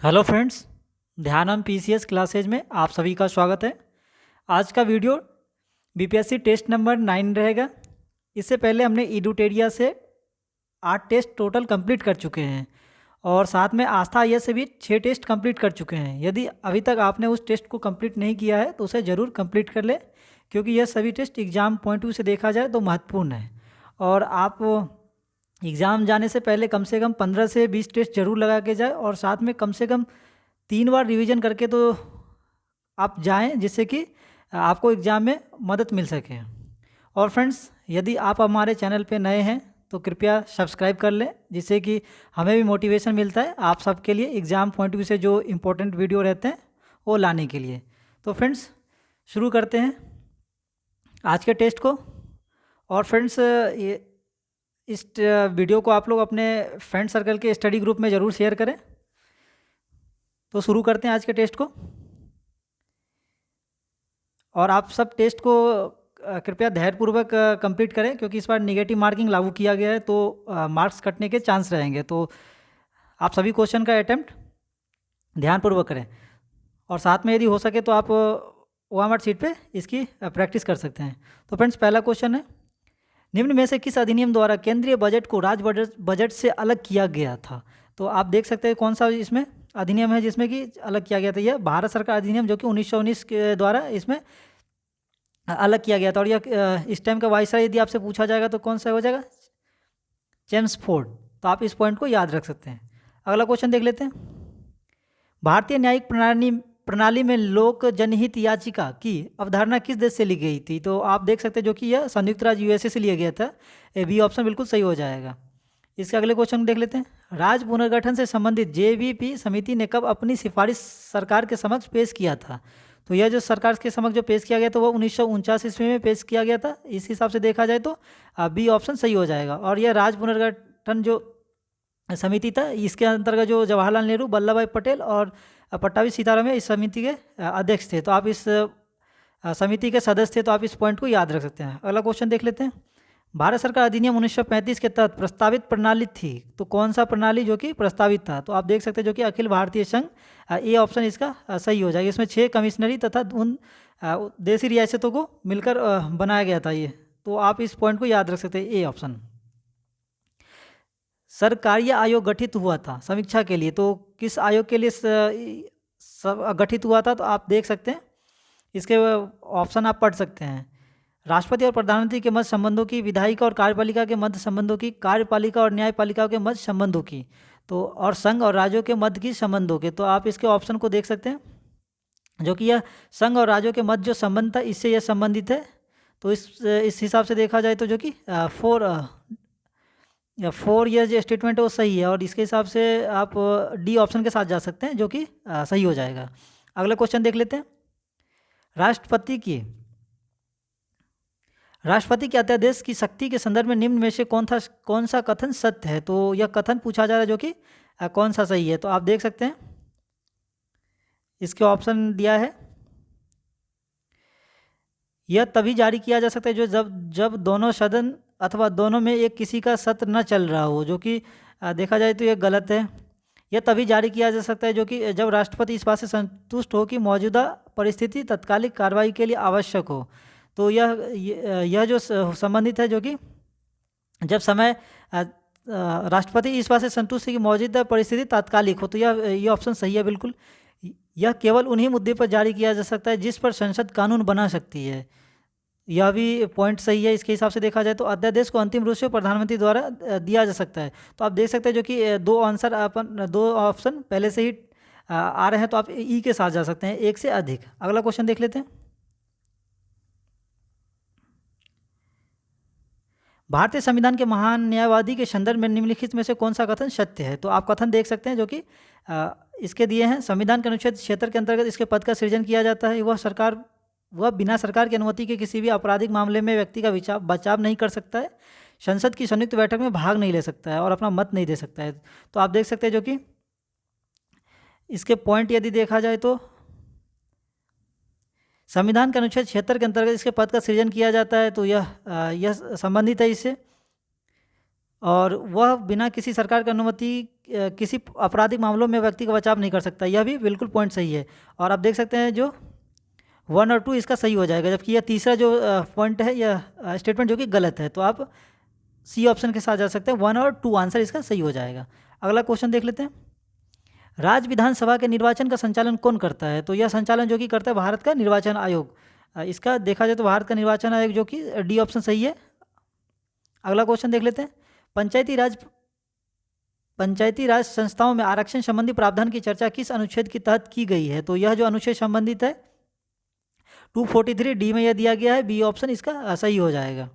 Hello friends, ध्यानम PCS classes में आप सभी का स्वागत है। आज का वीडियो बीपीएससी टेस्ट नंबर 9 रहेगा। इससे पहले हमने एडुटेरिया से 8 टेस्ट टोटल कंप्लीट कर चुके हैं और साथ में आस्था आईएएस से भी 6 टेस्ट कंप्लीट कर चुके हैं। यदि अभी तक आपने उस टेस्ट को कंप्लीट नहीं किया है तो उसे ज़रूर कंप्लीट कर ले, क्योंकि यह सभी टेस्ट एग्ज़ाम पॉइंट व्यू से देखा जाए तो महत्वपूर्ण है। और आप एग्ज़ाम जाने से कम 15 से 20 टेस्ट जरूर लगा के जाए और साथ में कम से कम 3 बार रिवीजन करके तो आप जाएं, जिससे कि आपको एग्ज़ाम में मदद मिल सके। और फ्रेंड्स, यदि आप हमारे चैनल पे नए हैं तो कृपया सब्सक्राइब कर लें, जिससे कि हमें भी मोटिवेशन मिलता है आप सबके लिए एग्ज़ाम पॉइंट व्यू से जो इम्पोर्टेंट वीडियो रहते हैं वो लाने के लिए। तो फ्रेंड्स, शुरू करते हैं आज के टेस्ट को। और फ्रेंड्स, ये इस वीडियो को आप लोग अपने फ्रेंड सर्कल के स्टडी ग्रुप में ज़रूर शेयर करें। तो शुरू करते हैं आज के टेस्ट को। और आप सब टेस्ट को कृपया धैर्यपूर्वक कंप्लीट करें, क्योंकि इस बार नेगेटिव मार्किंग लागू किया गया है तो मार्क्स कटने के चांस रहेंगे। तो आप सभी क्वेश्चन का अटेम्प्ट ध्यानपूर्वक करें और साथ में यदि हो सके तो आप OMR शीट पे इसकी प्रैक्टिस कर सकते हैं। तो फ्रेंड्स, पहला क्वेश्चन है, निम्न में से किस अधिनियम द्वारा केंद्रीय बजट को राज्य बजट से अलग किया गया था? तो आप देख सकते हैं कौन सा इसमें अधिनियम है जिसमें कि अलग किया गया था। यह भारत सरकार अधिनियम जो कि 1919 के द्वारा इसमें अलग किया गया था। और यह इस टाइम का वायसराय यदि आपसे पूछा जाएगा तो कौन सा हो जाएगा? चेम्सफोर्ड। तो आप इस पॉइंट को याद रख सकते हैं। अगला क्वेश्चन देख लेते हैं, भारतीय न्यायिक प्रणाली में लोक जनहित याचिका की अवधारणा किस देश से ली गई थी? तो आप देख सकते हैं जो कि यह संयुक्त राज्य USA से लिया गया था। बी ऑप्शन बिल्कुल सही हो जाएगा। इसके अगले क्वेश्चन देख लेते हैं, राज्य पुनर्गठन से संबंधित JVP समिति ने कब अपनी सिफारिश सरकार के समक्ष पेश किया था? तो यह जो सरकार के समक्ष जो पेश किया गया था वो 1949 ईस्वी में पेश किया गया था। इस हिसाब से देखा जाए तो बी ऑप्शन सही हो जाएगा। और यह राज्य पुनर्गठन जो समिति था, इसके अंतर्गत जो जवाहरलाल नेहरू, वल्लभ भाई पटेल और पट्टाभी सीतारामन इस समिति के अध्यक्ष थे। तो आप इस समिति के सदस्य थे, तो आप इस पॉइंट को याद रख सकते हैं। अगला क्वेश्चन देख लेते हैं, भारत सरकार अधिनियम 1935 के तहत प्रस्तावित प्रणाली थी, तो कौन सा प्रणाली जो कि प्रस्तावित था? तो आप देख सकते हैं जो कि अखिल भारतीय संघ। ए ऑप्शन इसका सही हो जाएगा। इसमें 6 कमिश्नरी तथा उन देशी रियासतों को मिलकर बनाया गया था ये। तो आप इस पॉइंट को याद रख सकते हैं, ए ऑप्शन। सरकारीय आयोग गठित हुआ था समीक्षा के लिए, तो किस आयोग के लिए गठित हुआ था? तो आप देख सकते हैं इसके ऑप्शन आप पढ़ सकते हैं, राष्ट्रपति और प्रधानमंत्री के मध्य संबंधों की, विधायिका और कार्यपालिका के मध्य संबंधों की, कार्यपालिका और न्यायपालिका के मध्य संबंधों की, तो और संघ और राज्यों के मध्य की संबंधों के। तो आप इसके ऑप्शन को देख सकते हैं जो कि यह संघ और राज्यों के मध्य जो संबंध था इससे यह संबंधित है। तो इस हिसाब से देखा जाए तो जो कि 4 ईयर जो स्टेटमेंट है वो सही है। और इसके हिसाब से आप डी ऑप्शन के साथ जा सकते हैं जो कि सही हो जाएगा। अगला क्वेश्चन देख लेते हैं, राष्ट्रपति के अध्यादेश की शक्ति के संदर्भ में निम्न में से कौन सा कथन सत्य है? तो यह कथन पूछा जा रहा है जो कि कौन सा सही है। तो आप देख सकते हैं इसके ऑप्शन दिया है, यह तभी जारी किया जा सकता है जो जब दोनों सदन अथवा दोनों में एक किसी का सत्र न चल रहा हो, जो कि देखा जाए तो यह गलत है। यह तभी जारी किया जा सकता है जो कि जब राष्ट्रपति इस बात से संतुष्ट हो कि मौजूदा परिस्थिति तत्कालिक कार्रवाई के लिए आवश्यक हो। तो यह जो संबंधित है जो कि जब समय राष्ट्रपति इस बात से संतुष्ट है कि मौजूदा परिस्थिति तात्कालिक हो। तो यह ऑप्शन सही है बिल्कुल। यह केवल उन्हीं मुद्दे पर जारी किया जा सकता है जिस पर संसद कानून बना सकती है। यह भी पॉइंट सही है। इसके हिसाब से देखा जाए तो अध्यादेश को अंतिम रूप से प्रधानमंत्री द्वारा दिया जा सकता है। तो आप देख सकते हैं जो कि दो ऑप्शन पहले से ही आ रहे हैं, तो आप ई के साथ जा सकते हैं, एक से अधिक। अगला क्वेश्चन देख लेते हैं, भारतीय संविधान के महान न्यायवादी के संदर्भ में निम्नलिखित में से कौन सा कथन सत्य है? तो आप कथन देख सकते हैं जो कि इसके दिए हैं, संविधान के अनुच्छेद 76 के अंतर्गत इसके पद का सृजन किया जाता है। वह बिना सरकार की अनुमति के किसी भी आपराधिक मामले में व्यक्ति का बचाव नहीं कर सकता है, संसद की संयुक्त बैठक में भाग नहीं ले सकता है और अपना मत नहीं दे सकता है। तो आप देख सकते हैं जो कि इसके पॉइंट यदि देखा जाए तो संविधान के अनुच्छेद 76 के अंतर्गत इसके पद का सृजन किया जाता है, तो यह संबंधित है इससे। और वह बिना किसी सरकार की अनुमति किसी आपराधिक मामलों में व्यक्ति का बचाव नहीं कर सकता। यह भी बिल्कुल पॉइंट सही है। और आप देख सकते हैं जो 1 और 2 इसका सही हो जाएगा, जबकि यह तीसरा जो पॉइंट है, यह स्टेटमेंट जो कि गलत है। तो आप सी ऑप्शन के साथ जा सकते हैं, 1 और 2 आंसर इसका सही हो जाएगा। अगला क्वेश्चन देख लेते हैं। राज्य विधानसभा के निर्वाचन का संचालन कौन करता है? तो यह संचालन जो कि करता है भारत का निर्वाचन आयोग। इसका देखा जाए तो भारत का निर्वाचन आयोग, जो कि डी ऑप्शन सही है। अगला क्वेश्चन देख लेते हैं। पंचायती राज संस्थाओं में आरक्षण संबंधी प्रावधान की चर्चा किस अनुच्छेद के तहत की गई है? तो यह जो अनुच्छेद संबंधित है 243 डी में यह दिया गया है। बी ऑप्शन इसका सही हो जाएगा।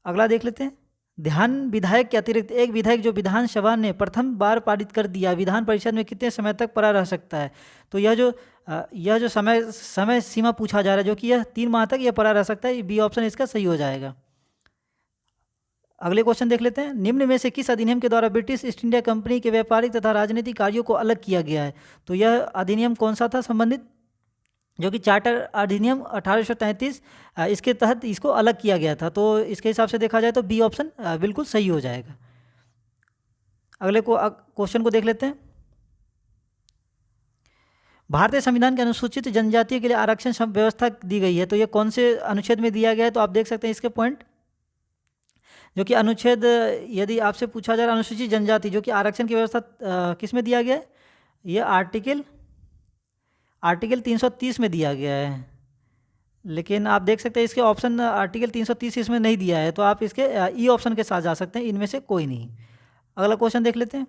अगला देख लेते हैं। ध्यान विधायक के अतिरिक्त एक विधायक जो विधानसभा ने प्रथम बार पारित कर दिया, विधान परिषद में कितने समय तक पड़ा रह सकता है? तो यह जो समय सीमा पूछा जा रहा है, जो कि यह 3 माह तक यह पड़ा रह सकता है। बी ऑप्शन इसका सही हो जाएगा। अगले क्वेश्चन देख लेते हैं। निम्न में से किस अधिनियम के द्वारा ब्रिटिश ईस्ट इंडिया कंपनी के व्यापारिक तथा राजनीतिक कार्यों को अलग किया गया है? तो यह अधिनियम कौन सा था संबंधित? जो कि चार्टर अधिनियम 1833, इसके तहत इसको अलग किया गया था। तो इसके हिसाब से देखा जाए तो बी ऑप्शन बिल्कुल सही हो जाएगा। अगले क्वेश्चन को देख लेते हैं। भारतीय संविधान के अनुसूचित जनजाति के लिए आरक्षण व्यवस्था दी गई है, तो ये कौन से अनुच्छेद में दिया गया है? तो आप देख सकते हैं इसके पॉइंट, जो कि अनुच्छेद, यदि आपसे पूछा जा रहा है अनुसूचित जनजाति जो कि आरक्षण की व्यवस्था किस में दिया गया है? ये आर्टिकल 330 में दिया गया है। लेकिन आप देख सकते हैं इसके ऑप्शन आर्टिकल 330 इसमें नहीं दिया है, तो आप इसके ई ऑप्शन के साथ जा सकते हैं, इनमें से कोई नहीं। अगला क्वेश्चन देख लेते हैं।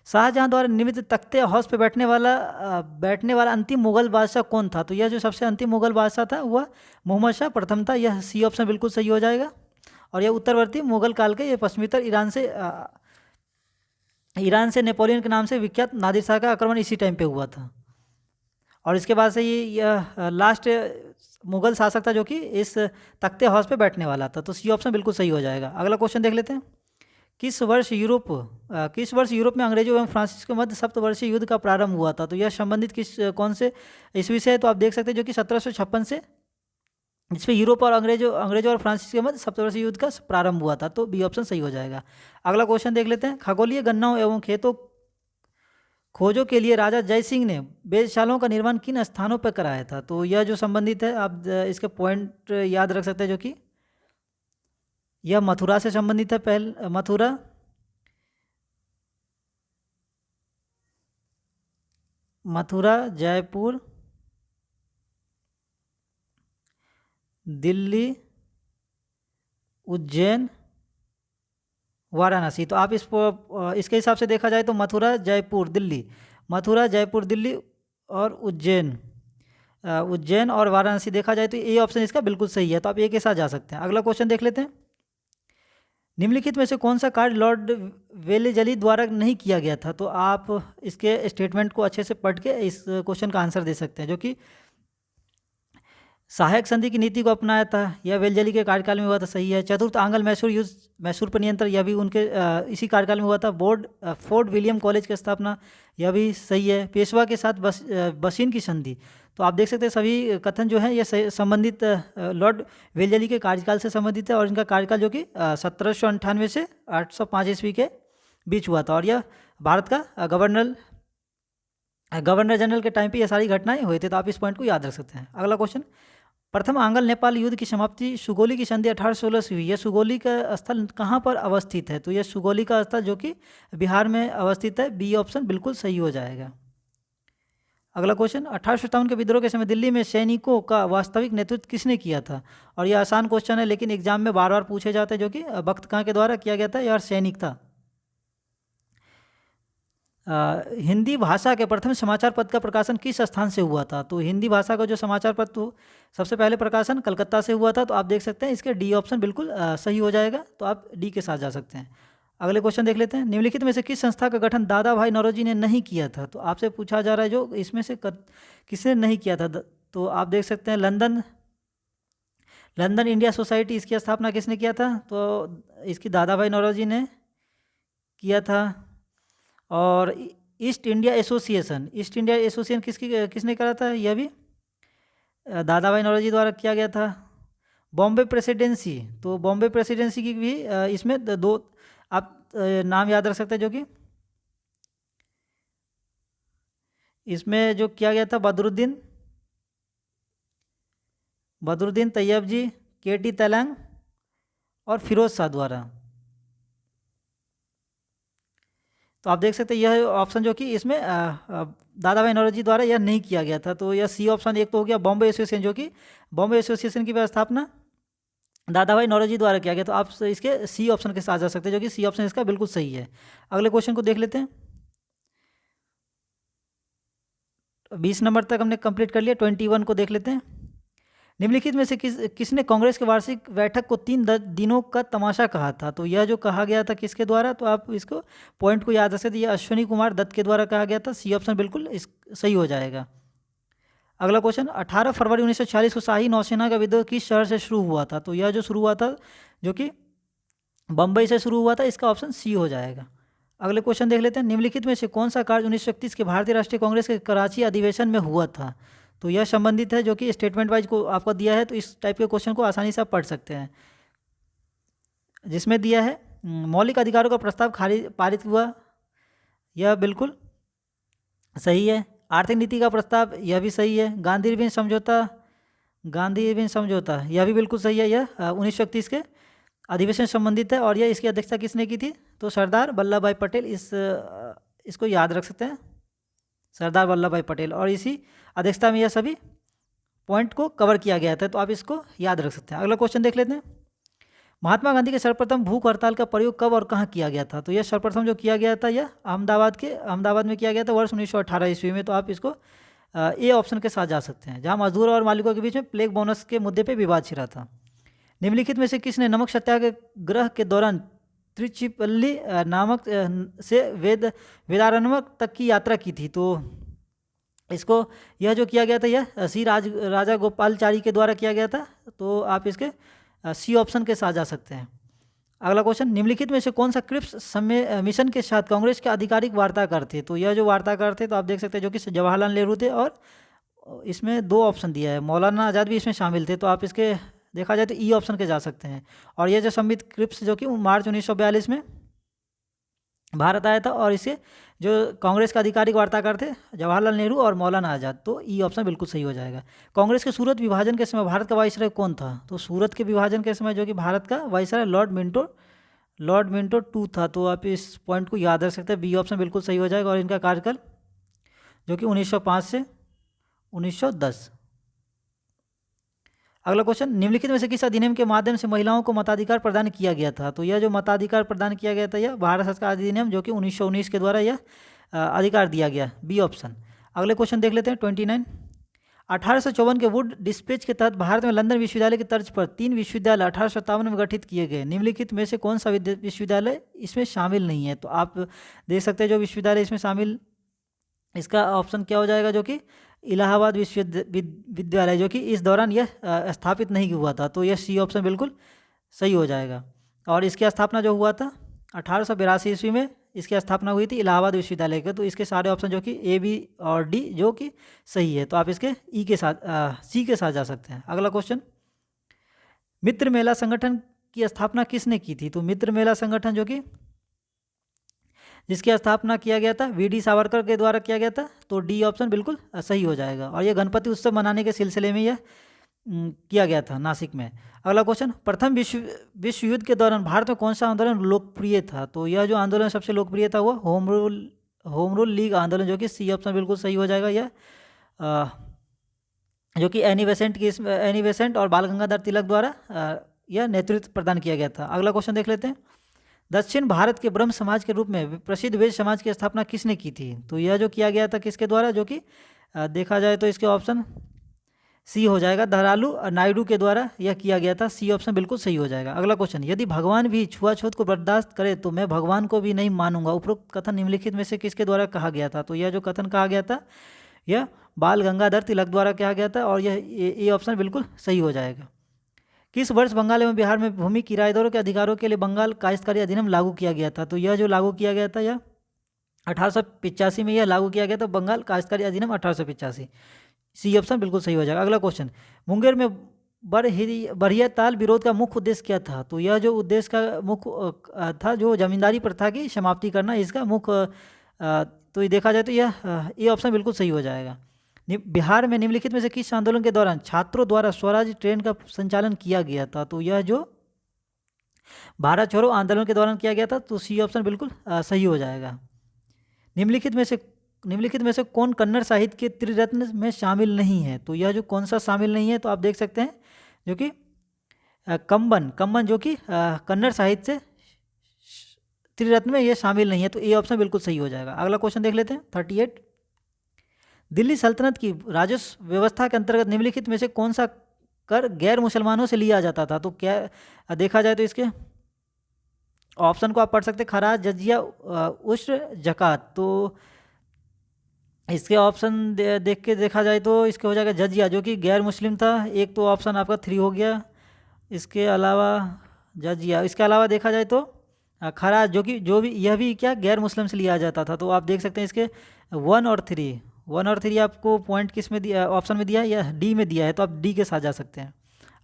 शाहजहां द्वारा निर्मित तख्ते हाउस पे बैठने वाला अंतिम मुगल बादशाह कौन था? तो यह जो सबसे अंतिम मुगल बादशाह था वह मोहम्मद शाह प्रथम था। यह सी ऑप्शन बिल्कुल सही हो जाएगा। और यह उत्तरवर्ती मुगल काल के, ये पश्चिमोत्तर ईरान से नेपोलियन के नाम से विख्यात नादिर शाह का आक्रमण इसी टाइम पे हुआ था। और इसके बाद से यह लास्ट मुगल शासक था जो कि इस तख्ते हाउस पे बैठने वाला था। तो सी ऑप्शन बिल्कुल सही हो जाएगा। अगला क्वेश्चन देख लेते हैं। किस वर्ष यूरोप में अंग्रेजों एवं फ्रांसीसी के मध्य सप्तवर्षीय युद्ध का प्रारंभ हुआ था? तो यह संबंधित कौन से ईस्वी से है? तो आप देख सकते हैं जो कि 1756 से, जिसमें यूरोप और अंग्रेजों और फ्रांसीसी के मध्य सप्तवर्षीय युद्ध का प्रारंभ हुआ था। तो बी ऑप्शन सही हो जाएगा। अगला क्वेश्चन देख लेते हैं। खगोलीय गणनाओं एवं खेतों खोजों के लिए राजा जय सिंह ने वेधशालाओं का निर्माण किन स्थानों पर कराया था? तो यह जो संबंधित है, आप इसके पॉइंट याद रख सकते हैं, जो कि यह मथुरा से संबंधित है। मथुरा, जयपुर, दिल्ली, उज्जैन, वाराणसी। तो आप इसके हिसाब से देखा जाए तो मथुरा, जयपुर, दिल्ली और उज्जैन और वाराणसी देखा जाए तो ए ऑप्शन इसका बिल्कुल सही है। तो आप ए के साथ जा सकते हैं। अगला क्वेश्चन देख लेते हैं। निम्नलिखित में से कौन सा कार्य लॉर्ड वेलेजली द्वारा नहीं किया गया था? तो आप इसके स्टेटमेंट को अच्छे से पढ़ के इस क्वेश्चन का आंसर दे सकते हैं। जो कि सहायक संधि की नीति को अपनाया था, यह वेलजली के कार्यकाल में हुआ था, सही है। चतुर्थ आंग्ल मैसूर युद्ध, मैसूर पर नियंत्रण, यह भी उनके इसी कार्यकाल में हुआ था। फोर्ट विलियम कॉलेज की स्थापना, यह भी सही है। पेशवा के साथ बसीन की संधि, तो आप देख सकते हैं सभी कथन जो है ये संबंधित लॉर्ड वेलजली के कार्यकाल से संबंधित है। और इनका कार्यकाल जो कि 1798 से 805 ईस्वी के बीच हुआ था। और यह भारत का गवर्नर जनरल के टाइम पे ये सारी घटनाएं हुई थी। तो आप इस पॉइंट को याद रख सकते हैं। अगला क्वेश्चन। प्रथम आंग्ल नेपाल युद्ध की समाप्ति सुगौली की संधि 1816 से हुई। यह सुगौली का स्थल कहाँ पर अवस्थित है? तो यह सुगौली का स्थल जो कि बिहार में अवस्थित है। बी ऑप्शन बिल्कुल सही हो जाएगा। अगला क्वेश्चन। 1857 के विद्रोह के समय दिल्ली में सैनिकों का वास्तविक नेतृत्व किसने किया था? और यह आसान क्वेश्चन है, लेकिन एग्जाम में बार बार पूछे जाते हैं। जो कि बख्त खां के द्वारा किया गया था, यह सैनिक था। हिंदी भाषा के प्रथम समाचार पत्र का प्रकाशन किस स्थान से हुआ था? तो हिंदी भाषा का जो समाचार पत्र सबसे पहले प्रकाशन कलकत्ता से हुआ था। तो आप देख सकते हैं इसके डी ऑप्शन बिल्कुल सही हो जाएगा। तो आप डी के साथ जा सकते हैं। अगले क्वेश्चन देख लेते हैं। निम्नलिखित में से किस संस्था का गठन दादा भाई नौरोजी ने नहीं किया था? तो आपसे पूछा जा रहा है जो इसमें से किसने नहीं किया था। तो आप देख सकते हैं लंदन इंडिया सोसाइटी, इसकी स्थापना किसने किया था? तो इसकी दादा भाई नौरोजी ने किया था। और ईस्ट इंडिया एसोसिएशन किसने करा था? यह भी दादा भाई नौरोजी द्वारा किया गया था। बॉम्बे प्रेसिडेंसी, तो बॉम्बे प्रेसिडेंसी की भी इसमें दो आप नाम याद रख सकते हैं, जो कि इसमें जो किया गया था बदरुद्दीन तैयब जी, केटी तेलंग और फिरोज शाह द्वारा। तो आप देख सकते हैं यह ऑप्शन जो कि इसमें दादा भाई नौरोजी द्वारा यह नहीं किया गया था। तो यह सी ऑप्शन एक तो हो गया बॉम्बे एसोसिएशन, जो कि बॉम्बे एसोसिएशन की स्थापना दादा भाई नौरोजी द्वारा किया गया। तो आप इसके सी ऑप्शन के साथ जा सकते हैं, जो कि सी ऑप्शन इसका बिल्कुल सही है। अगले क्वेश्चन को देख लेते हैं। 20 नंबर तक हमने कंप्लीट कर लिया, 21 को देख लेते हैं। निम्नलिखित में से किसने कांग्रेस के वार्षिक बैठक को 3 दिनों का तमाशा कहा था? तो यह जो कहा गया था किसके द्वारा, तो आप इसको पॉइंट को याद रख सकते हैं, यह अश्विनी कुमार दत्त के द्वारा कहा गया था। सी ऑप्शन बिल्कुल सही हो जाएगा। अगला क्वेश्चन, 18 फरवरी 1946 को शाही नौसेना का विद्रोह किस शहर से शुरू हुआ था? तो यह जो शुरू हुआ था जो कि बम्बई से शुरू हुआ था, इसका ऑप्शन सी हो जाएगा। अगले क्वेश्चन देख लेते हैं। निम्नलिखित में से कौन सा कार्य 1931 के भारतीय राष्ट्रीय कांग्रेस के कराची अधिवेशन में हुआ था? तो यह संबंधित है, जो कि स्टेटमेंट वाइज को आपको दिया है, तो इस टाइप के क्वेश्चन को आसानी से आप पढ़ सकते हैं। जिसमें दिया है मौलिक अधिकारों का प्रस्ताव पारित हुआ, यह बिल्कुल सही है। आर्थिक नीति का प्रस्ताव, यह भी सही है। गांधी इरविन समझौता, यह भी बिल्कुल सही है। यह 1931 के अधिवेशन संबंधित है और यह इसकी अध्यक्षता किसने की थी? तो सरदार वल्लभ भाई पटेल। इसको याद रख सकते हैं, सरदार वल्लभ भाई पटेल, और इसी अध्यक्षता में यह सभी पॉइंट को कवर किया गया था। तो आप इसको याद रख सकते हैं। अगला क्वेश्चन देख लेते हैं। महात्मा गांधी के सर्वप्रथम भूख हड़ताल का प्रयोग कब और कहाँ किया गया था? तो यह सर्वप्रथम जो किया गया था यह अहमदाबाद में किया गया था वर्ष 1918 ईस्वी में। तो आप इसको ए ऑप्शन के साथ जा सकते हैं, जहाँ मजदूरों और मालिकों के बीच में प्लेग बोनस के मुद्दे पर विवाद छिड़ा था। निम्नलिखित में से किसने नमक सत्याग्रह के दौरान त्रिचिपल्ली नामक से वेदारण्यक तक की यात्रा की थी? तो इसको यह जो किया गया था यह श्री राजा गोपालचारी के द्वारा किया गया था। तो आप इसके सी ऑप्शन के साथ जा सकते हैं। अगला क्वेश्चन, निम्नलिखित में से कौन सा क्रिप्स मिशन के साथ कांग्रेस के आधिकारिक वार्ताकार थे? तो यह जो वार्ताकार थे, तो आप देख सकते हैं, जो कि जवाहरलाल नेहरू थे, और इसमें 2 ऑप्शन दिया है, मौलाना आज़ाद भी इसमें शामिल थे। तो आप इसके देखा जाए तो ई ऑप्शन के जा सकते हैं। और यह जो संबित क्रिप्स जो कि मार्च 1942 में भारत आया था, और इसे जो कांग्रेस के आधिकारिक वार्ताकार थे जवाहरलाल नेहरू और मौलाना आज़ाद। तो ई ऑप्शन बिल्कुल सही हो जाएगा। कांग्रेस के सूरत विभाजन के समय भारत का वाइसराय कौन था? तो सूरत के विभाजन के समय जो कि भारत का वाइसराय लॉर्ड मिंटो टू था। तो आप इस पॉइंट को याद रख सकते हैं, बी ऑप्शन बिल्कुल सही हो जाएगा। और इनका कार्यकाल जो कि 1905 से 1910। अगला क्वेश्चन, निम्नलिखित में से किस अधिनियम के माध्यम से महिलाओं को मताधिकार प्रदान किया गया था? तो यह जो मताधिकार प्रदान किया गया था यह भारत सरकार अधिनियम, जो कि 1919 के द्वारा यह अधिकार दिया गया, बी ऑप्शन। अगले क्वेश्चन देख लेते हैं 29। 1854 के वुड डिस्पैच के तहत भारत में लंदन विश्वविद्यालय की तर्ज पर 3 विश्वविद्यालय 1857 में गठित किए गए। निम्नलिखित में से कौन सा विश्वविद्यालय इसमें शामिल नहीं है? तो आप देख सकते हैं जो विश्वविद्यालय इसमें शामिल, इसका ऑप्शन क्या हो जाएगा, जो कि इलाहाबाद विश्वविद्यालय, जो कि इस दौरान यह स्थापित नहीं हुआ था। तो यह सी ऑप्शन बिल्कुल सही हो जाएगा। और इसकी स्थापना जो हुआ था 1882 ईस्वी में इसकी स्थापना हुई थी इलाहाबाद विश्वविद्यालय के। तो इसके सारे ऑप्शन जो कि ए, बी और डी जो कि सही है। तो आप इसके ई के साथ सी के साथ जा सकते हैं। अगला क्वेश्चन, मित्र मेला संगठन की स्थापना किसने की थी? तो मित्र मेला संगठन जो कि जिसकी स्थापना किया गया था वी.डी. सावरकर के द्वारा किया गया था। तो डी ऑप्शन बिल्कुल सही हो जाएगा। और यह गणपति उत्सव मनाने के सिलसिले में यह किया गया था नासिक में। अगला क्वेश्चन, प्रथम विश्व युद्ध के दौरान भारत में कौन सा आंदोलन लोकप्रिय था? तो यह जो आंदोलन सबसे लोकप्रिय था वो होम रूल लीग आंदोलन, जो कि सी ऑप्शन बिल्कुल सही हो जाएगा। यह जो कि एनी बेसेंट और बाल गंगाधर तिलक द्वारा यह नेतृत्व प्रदान किया गया था। अगला क्वेश्चन देख लेते हैं। दक्षिण भारत के ब्रह्म समाज के रूप में प्रसिद्ध वेद समाज की स्थापना किसने की थी? तो यह जो किया गया था किसके द्वारा, जो कि देखा जाए तो इसके ऑप्शन सी हो जाएगा, धरालू नायडू के द्वारा यह किया गया था। सी ऑप्शन बिल्कुल सही हो जाएगा। अगला क्वेश्चन, यदि भगवान भी छुआछूत को बर्दाश्त करे तो मैं भगवान को भी नहीं मानूंगा, उपरोक्त कथन निम्नलिखित में से किसके द्वारा कहा गया था? तो यह जो कथन कहा गया था यह बाल गंगाधर तिलक द्वारा कहा गया था। और यह ए ऑप्शन बिल्कुल सही हो जाएगा। किस वर्ष बंगाल एवं बिहार में भूमि किराएदारों के अधिकारों के लिए बंगाल काश्तकारी अधिनियम लागू किया गया था? तो यह जो लागू किया गया था यह 1885 में यह लागू किया गया था, बंगाल काश्तकारी अधिनियम 1885। सी ऑप्शन बिल्कुल सही हो जाएगा। अगला क्वेश्चन, मुंगेर में बरहिया ताल विरोध का मुख्य उद्देश्य क्या था? तो यह जो उद्देश्य का मुख्य था जो जमींदारी प्रथा की समाप्ति करना, इसका मुख्य तो ये देखा जाए तो ये ऑप्शन बिल्कुल सही हो जाएगा। बिहार में निम्नलिखित में से किस आंदोलन के दौरान छात्रों द्वारा स्वराज ट्रेन का संचालन किया गया था? तो यह जो भारत छोड़ो आंदोलन के दौरान किया गया था, तो सी ऑप्शन बिल्कुल सही हो जाएगा। निम्नलिखित में से कौन कन्नड़ साहित्य के त्रिरत्न में शामिल नहीं है? तो यह जो कौन सा शामिल नहीं है, तो आप देख सकते हैं जो कि कंबन जो कि कन्नड़ साहित्य से त्रिरत्न में यह शामिल नहीं है, तो ये ऑप्शन बिल्कुल सही हो जाएगा। अगला क्वेश्चन देख लेते हैं 38। दिल्ली सल्तनत की राजस्व व्यवस्था के अंतर्गत निम्नलिखित में से कौन सा कर गैर मुसलमानों से लिया जाता था? तो क्या देखा जाए तो इसके ऑप्शन को आप पढ़ सकते हैं, खराज, जजिया, उश्र, जकात। तो इसके ऑप्शन देख के देखा जाए तो इसके हो जाएगा जजिया, जो कि गैर मुस्लिम था। एक तो ऑप्शन आपका 3 हो गया। इसके अलावा जजिया, इसके अलावा देखा जाए तो खराज, जो भी यह भी क्या गैर मुस्लिम से लिया जाता था। तो आप देख सकते हैं इसके 1 और 3 आपको पॉइंट किस में दिया, ऑप्शन में दिया है या डी में दिया है, तो आप डी के साथ जा सकते हैं।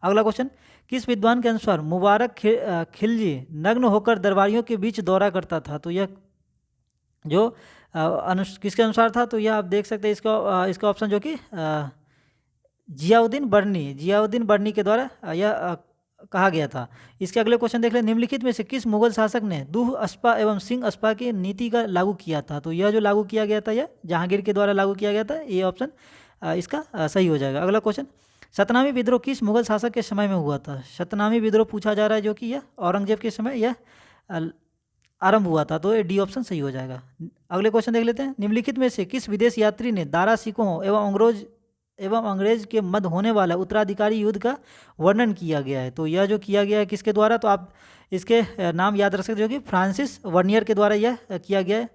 अगला क्वेश्चन, किस विद्वान के अनुसार मुबारक खिलजी नग्न होकर दरबारियों के बीच दौरा करता था? तो यह जो किसके अनुसार था? तो यह आप देख सकते हैं इसका ऑप्शन जो कि जियाउद्दीन बर्नी के द्वारा यह कहा गया था। इसके अगले क्वेश्चन देख लें, निम्नलिखित में से किस मुगल शासक ने दूह अस्पा एवं सिंह अस्पा की नीति का लागू किया था? तो यह जो लागू किया गया था यह जहांगीर के द्वारा लागू किया गया था। ये ऑप्शन इसका सही हो जाएगा। अगला क्वेश्चन, सतनामी विद्रोह किस मुगल शासक के समय में हुआ था? सतनामी विद्रोह पूछा जा रहा है, जो कि यह औरंगजेब के समय यह आरंभ हुआ था, तो ये डी ऑप्शन सही हो जाएगा। अगले क्वेश्चन देख लेते हैं, निम्नलिखित में से किस विदेश यात्री ने दारा सिकोह एवं अंग्रेज के मध्य होने वाला उत्तराधिकारी युद्ध का वर्णन किया गया है? तो यह जो किया गया है किसके द्वारा? तो आप इसके नाम याद रख सकते हो, जो कि फ्रांसिस वर्नियर के द्वारा यह किया गया है,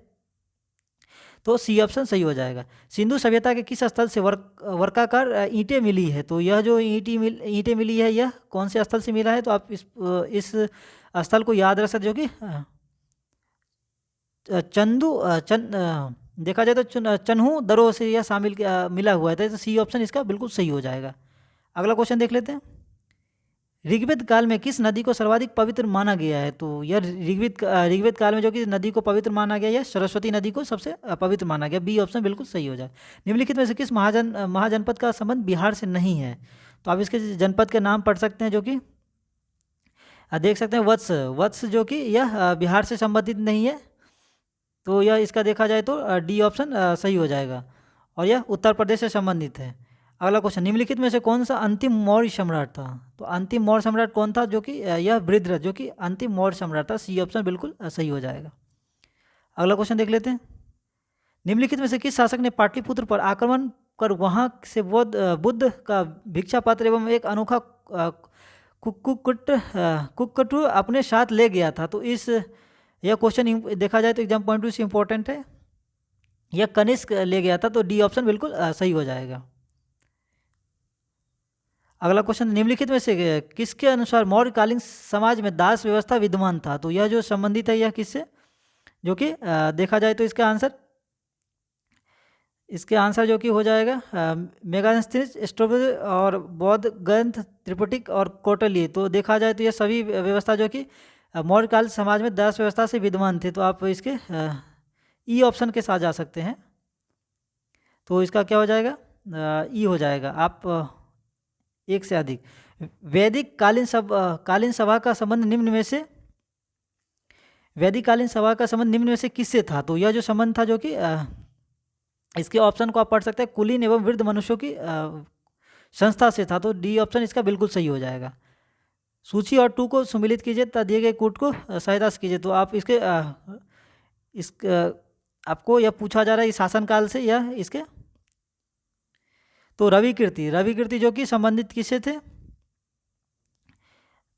तो सी ऑप्शन सही हो जाएगा। सिंधु सभ्यता के किस स्थल से वर्काकार ईंटें मिली है? तो यह जो ईंटें मिली है यह कौन से स्थल से मिला है? तो आप इस स्थल को याद रख सकते हो, जो कि देखा जाए तो चन्हू दरों से यह मिला हुआ है, तो सी ऑप्शन इसका बिल्कुल सही हो जाएगा। अगला क्वेश्चन देख लेते हैं, ऋग्वेद काल में किस नदी को सर्वाधिक पवित्र माना गया है? तो यह ऋग्वेद काल में जो कि नदी को पवित्र माना गया, यह सरस्वती नदी को सबसे पवित्र माना गया। बी ऑप्शन बिल्कुल सही हो जाए। निम्नलिखित में से किस महाजनपद का संबंध बिहार से नहीं है? तो आप इसके जनपद के नाम पढ़ सकते हैं, जो कि देख सकते हैं वत्स जो कि यह बिहार से संबंधित नहीं है, तो यह इसका देखा जाए तो डी ऑप्शन सही हो जाएगा, और यह उत्तर प्रदेश से संबंधित है। अगला क्वेश्चन, निम्नलिखित में से कौन सा अंतिम मौर्य सम्राट था? तो अंतिम मौर्य सम्राट कौन था? जो कि यह वृद्धरथ, जो कि अंतिम मौर्य सम्राट था। सी ऑप्शन बिल्कुल सही हो जाएगा। अगला क्वेश्चन देख लेते हैं, निम्नलिखित में से किस शासक ने पाटलिपुत्र पर आक्रमण कर वहां से बुद्ध का भिक्षा पात्र एवं एक अनोखा कुक्कुट अपने साथ ले गया था? तो यह क्वेश्चन देखा जाए तो एग्जाम पॉइंट से इंपॉर्टेंट है। यह कनिष्क ले गया था, तो डी ऑप्शन बिल्कुल सही हो जाएगा। अगला क्वेश्चन, निम्नलिखित में से किसके अनुसार मौर्यकालीन समाज में दास व्यवस्था विद्यमान था? तो यह जो संबंधित है यह किससे, जो कि देखा जाए तो इसके आंसर जो कि हो जाएगा मेगास्थनीज, स्ट्रोबेरी और बौद्ध ग्रंथ, त्रिपिटक और कौटिल्य। तो देखा जाए तो यह सभी व्यवस्था जो कि मौर्यकाल समाज में दास व्यवस्था से विद्यमान थे, तो आप इसके ई ऑप्शन के साथ जा सकते हैं। तो इसका क्या हो जाएगा? ई हो जाएगा। आप एक से अधिक वैदिक कालीन सभा का संबंध निम्न में से किससे था? तो यह जो संबंध था, जो कि इसके ऑप्शन को आप पढ़ सकते हैं, कुलीन एवं वृद्ध मनुष्यों की संस्था से था। तो डी ऑप्शन इसका बिल्कुल सही हो जाएगा। सूची और 2 को सम्मिलित कीजिए तथा दिए गए कूट को सहायता से कीजिए। तो आप आपको यह पूछा जा रहा है इस शासनकाल से या इसके, तो रवि कीर्ति जो कि संबंधित किससे थे?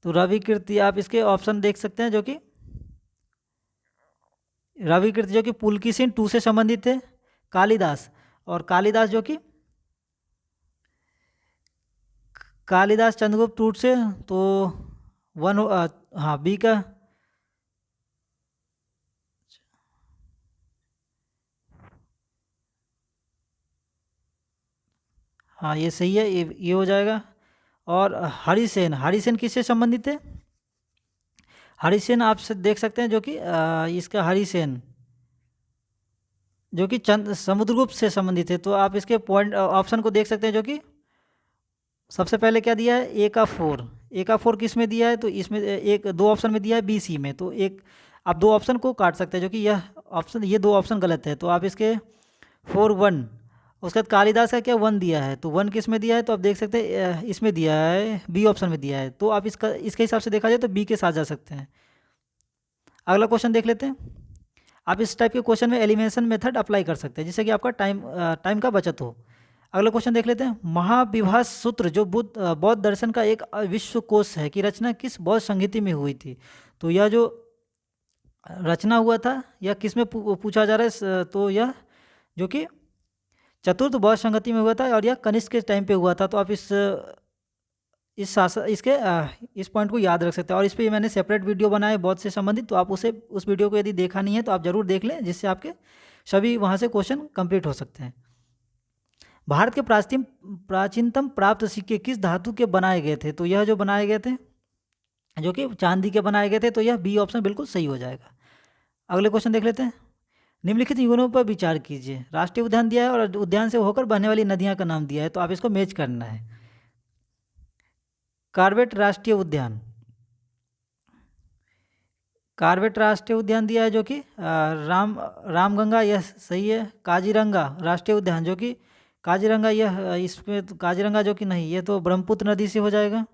तो रवि कीर्ति आप इसके ऑप्शन देख सकते हैं, जो कि रवि कीर्ति जो कि पुलकेशिन 2 से संबंधित थे। कालिदास जो कि कालिदास चंद्रगुप्त टूट से, तो हाँ बी का, हाँ ये सही है, ये हो जाएगा। और हरिसेन, हरिसेन किससे संबंधित है? हरिसेन आप देख सकते हैं जो कि इसका हरिसेन जो कि समुद्रगुप्त से संबंधित है। तो आप इसके पॉइंट ऑप्शन को देख सकते हैं जो कि सबसे पहले क्या दिया है, ए का 4, ए का 4 किस में दिया है? तो इसमें एक दो ऑप्शन में दिया है बी सी में। तो एक आप दो ऑप्शन को काट सकते हैं जो कि यह ऑप्शन, ये दो ऑप्शन गलत है। तो आप इसके 4 1, उसके बाद कालिदास का क्या 1 दिया है, तो 1 किस में दिया है? तो आप देख सकते हैं इसमें दिया है, बी ऑप्शन में दिया है। तो आप इसके हिसाब से देखा जाए तो बी के साथ जा सकते हैं। अगला क्वेश्चन देख लेते हैं। आप इस टाइप के क्वेश्चन में एलिमिनेशन मेथड अप्लाई कर सकते हैं जिससे कि आपका टाइम का बचत हो। अगला क्वेश्चन देख लेते हैं। महाविभास सूत्र जो बौद्ध दर्शन का एक विश्व कोश है की रचना किस बौद्ध संहिता में हुई थी? तो यह जो रचना हुआ था यह किस में पूछा जा रहा है? तो यह जो कि चतुर्थ बौद्ध संहिता में हुआ था और यह कनिष्क के टाइम पे हुआ था। तो आप इस शासन इसके इस पॉइंट को याद रख सकते हैं। और इस पर मैंने सेपरेट वीडियो बनाया बौद्ध से संबंधित, तो आप उस वीडियो को यदि देखा नहीं है तो आप ज़रूर देख लें, जिससे आपके सभी वहाँ से क्वेश्चन कंप्लीट हो सकते हैं। भारत के प्राचीनतम प्राप्त सिक्के किस धातु के बनाए गए थे? तो यह जो बनाए गए थे जो कि चांदी के बनाए गए थे। तो यह बी ऑप्शन बिल्कुल सही हो जाएगा। अगले क्वेश्चन देख लेते हैं। निम्नलिखित युगलों पर विचार कीजिए। राष्ट्रीय उद्यान दिया है और उद्यान से होकर बहने वाली नदियाँ का नाम दिया है। तो आप इसको मैच करना है। कार्बेट राष्ट्रीय उद्यान, कार्बेट राष्ट्रीय उद्यान दिया है जो कि रामगंगा, यह सही है। काजीरंगा राष्ट्रीय उद्यान जो कि काजीरंगा, यह इसमें तो काजीरंगा जो कि नहीं, ये तो ब्रह्मपुत्र नदी से हो जाएगा।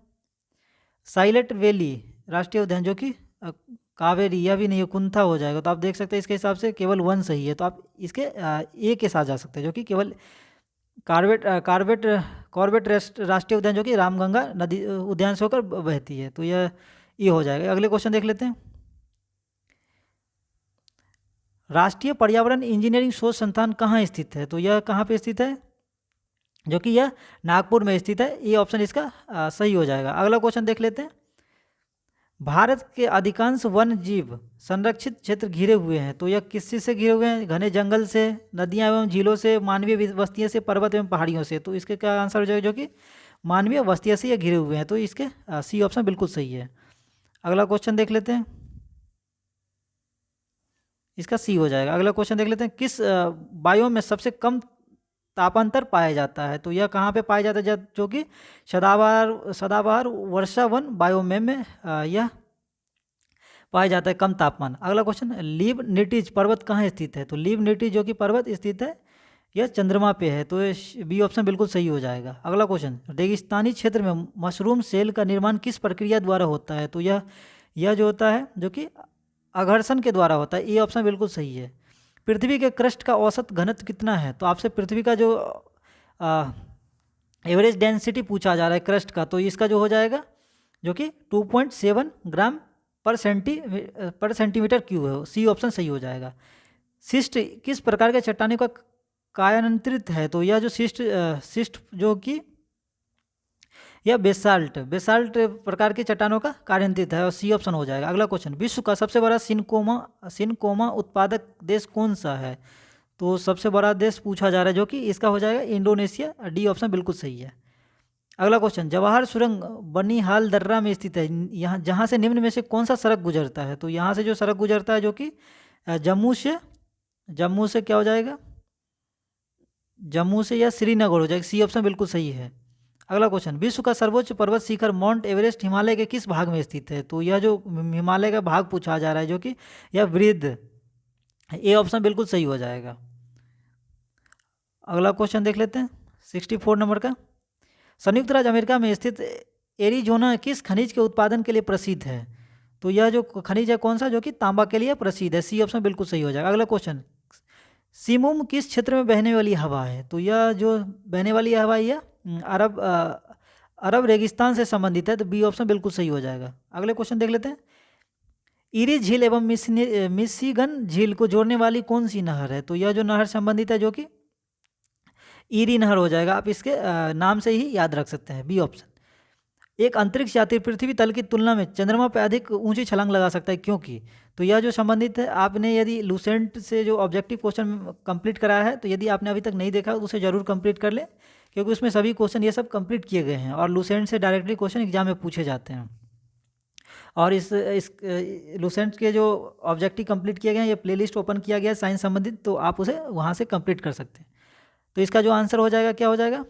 साइलेंट वैली राष्ट्रीय उद्यान जो कि कावेरी, यह भी नहीं, कुंथा हो जाएगा। तो आप देख सकते हैं इसके हिसाब से केवल 1 सही है। तो आप इसके ए के साथ जा सकते हैं जो कि केवल कॉर्बेट राष्ट्रीय उद्यान जो कि रामगंगा नदी उद्यान से होकर बहती है। तो यह ये हो जाएगा। अगले क्वेश्चन देख लेते हैं। राष्ट्रीय पर्यावरण इंजीनियरिंग शोध संस्थान कहाँ स्थित है? तो यह कहाँ पे स्थित है? जो कि यह नागपुर में स्थित है। ये ऑप्शन इसका सही हो जाएगा। अगला क्वेश्चन देख लेते हैं। भारत के अधिकांश वन जीव संरक्षित क्षेत्र घिरे हुए हैं। तो यह किस चीज़ से घिरे हुए हैं? घने जंगल से, नदियां एवं झीलों से, मानवीय बस्तियों से, पर्वत एवं पहाड़ियों से। तो इसके क्या आंसर हो जाएगा? जो कि मानवीय बस्तियों से ये घिरे हुए हैं। तो इसके सी ऑप्शन बिल्कुल सही है। अगला क्वेश्चन देख लेते हैं। इसका सी हो जाएगा। अगला क्वेश्चन देख लेते हैं। किस बायोम में सबसे कम तापांतर पाया जाता है? तो यह कहाँ पे पाया जाता है? जो कि सदाबहार वर्षा वन बायोम में यह पाया जाता है कम तापमान। अगला क्वेश्चन, लिबनिटीज पर्वत कहाँ स्थित है? तो लिबनिटीज जो कि पर्वत स्थित है यह चंद्रमा पे है। तो बी ऑप्शन बिल्कुल सही हो जाएगा। अगला क्वेश्चन, रेगिस्तानी क्षेत्र में मशरूम सेल का निर्माण किस प्रक्रिया द्वारा होता है? तो यह जो होता है जो कि अघर्षण के द्वारा होता है। ये ऑप्शन बिल्कुल सही है। पृथ्वी के क्रस्ट का औसत घनत्व कितना है? तो आपसे पृथ्वी का जो एवरेज डेंसिटी पूछा जा रहा है क्रस्ट का, तो इसका जो हो जाएगा जो कि 2.7 ग्राम पर सेंटीमीटर क्यूब है। सी ऑप्शन सही हो जाएगा। शिस्ट किस प्रकार के चट्टानों का कायान्तरित है? तो यह जो शिस्ट जो कि यह बेसाल्ट प्रकार की चट्टानों का कायान्तरित है और सी ऑप्शन हो जाएगा। अगला क्वेश्चन, विश्व का सबसे बड़ा सिनकोमा उत्पादक देश कौन सा है? तो सबसे बड़ा देश पूछा जा रहा है जो कि इसका हो जाएगा इंडोनेशिया। डी ऑप्शन बिल्कुल सही है। अगला क्वेश्चन, जवाहर सुरंग बनिहाल दर्रा में स्थित है। यहाँ जहाँ से निम्न में से कौन सा सड़क गुजरता है? तो यहाँ से जो सड़क गुजरता है जो कि जम्मू से क्या हो जाएगा? जम्मू से या श्रीनगर हो जाएगा। सी ऑप्शन बिल्कुल सही है। अगला क्वेश्चन, विश्व का सर्वोच्च पर्वत शिखर माउंट एवरेस्ट हिमालय के किस भाग में स्थित है? तो यह जो हिमालय का भाग पूछा जा रहा है जो कि यह वृद्ध, ए ऑप्शन बिल्कुल सही हो जाएगा। अगला क्वेश्चन देख लेते हैं 64 नंबर का। संयुक्त राज्य अमेरिका में स्थित एरिजोना किस खनिज के उत्पादन के लिए प्रसिद्ध है? तो यह जो खनिज है कौन सा? जो कि तांबा के लिए प्रसिद्ध है। सी ऑप्शन बिल्कुल सही हो जाएगा। अगला क्वेश्चन, सिमुम किस क्षेत्र में बहने वाली हवा है? तो यह जो बहने वाली हवा यह अरब रेगिस्तान से संबंधित है। तो बी ऑप्शन बिल्कुल सही हो जाएगा। अगले क्वेश्चन देख लेते हैं। इरी झील एवं मिशिगन झील को जोड़ने वाली कौन सी नहर है? तो यह जो नहर संबंधित है जो कि ईरी नहर हो जाएगा। आप इसके नाम से ही याद रख सकते हैं। B option. एक अंतरिक्ष यात्री पृथ्वी तल की तुलना में चंद्रमा पर अधिक ऊंची छलांग लगा सकता है, क्योंकि? तो यह जो संबंधित है, आपने यदि लूसेंट से जो ऑब्जेक्टिव क्वेश्चन कंप्लीट कराया है तो यदि आपने अभी तक नहीं देखा तो उसे जरूर कंप्लीट कर ले, क्योंकि उसमें सभी क्वेश्चन ये सब कंप्लीट किए गए हैं और लूसेंट से डायरेक्टली क्वेश्चन एग्जाम में पूछे जाते हैं। और इस लूसेंट के जो ऑब्जेक्टिव कंप्लीट किए गए हैं, ये प्लेलिस्ट ओपन किया गया है साइंस संबंधित, तो आप उसे वहाँ से कंप्लीट कर सकते हैं। तो इसका जो आंसर हो जाएगा क्या हो जाएगा,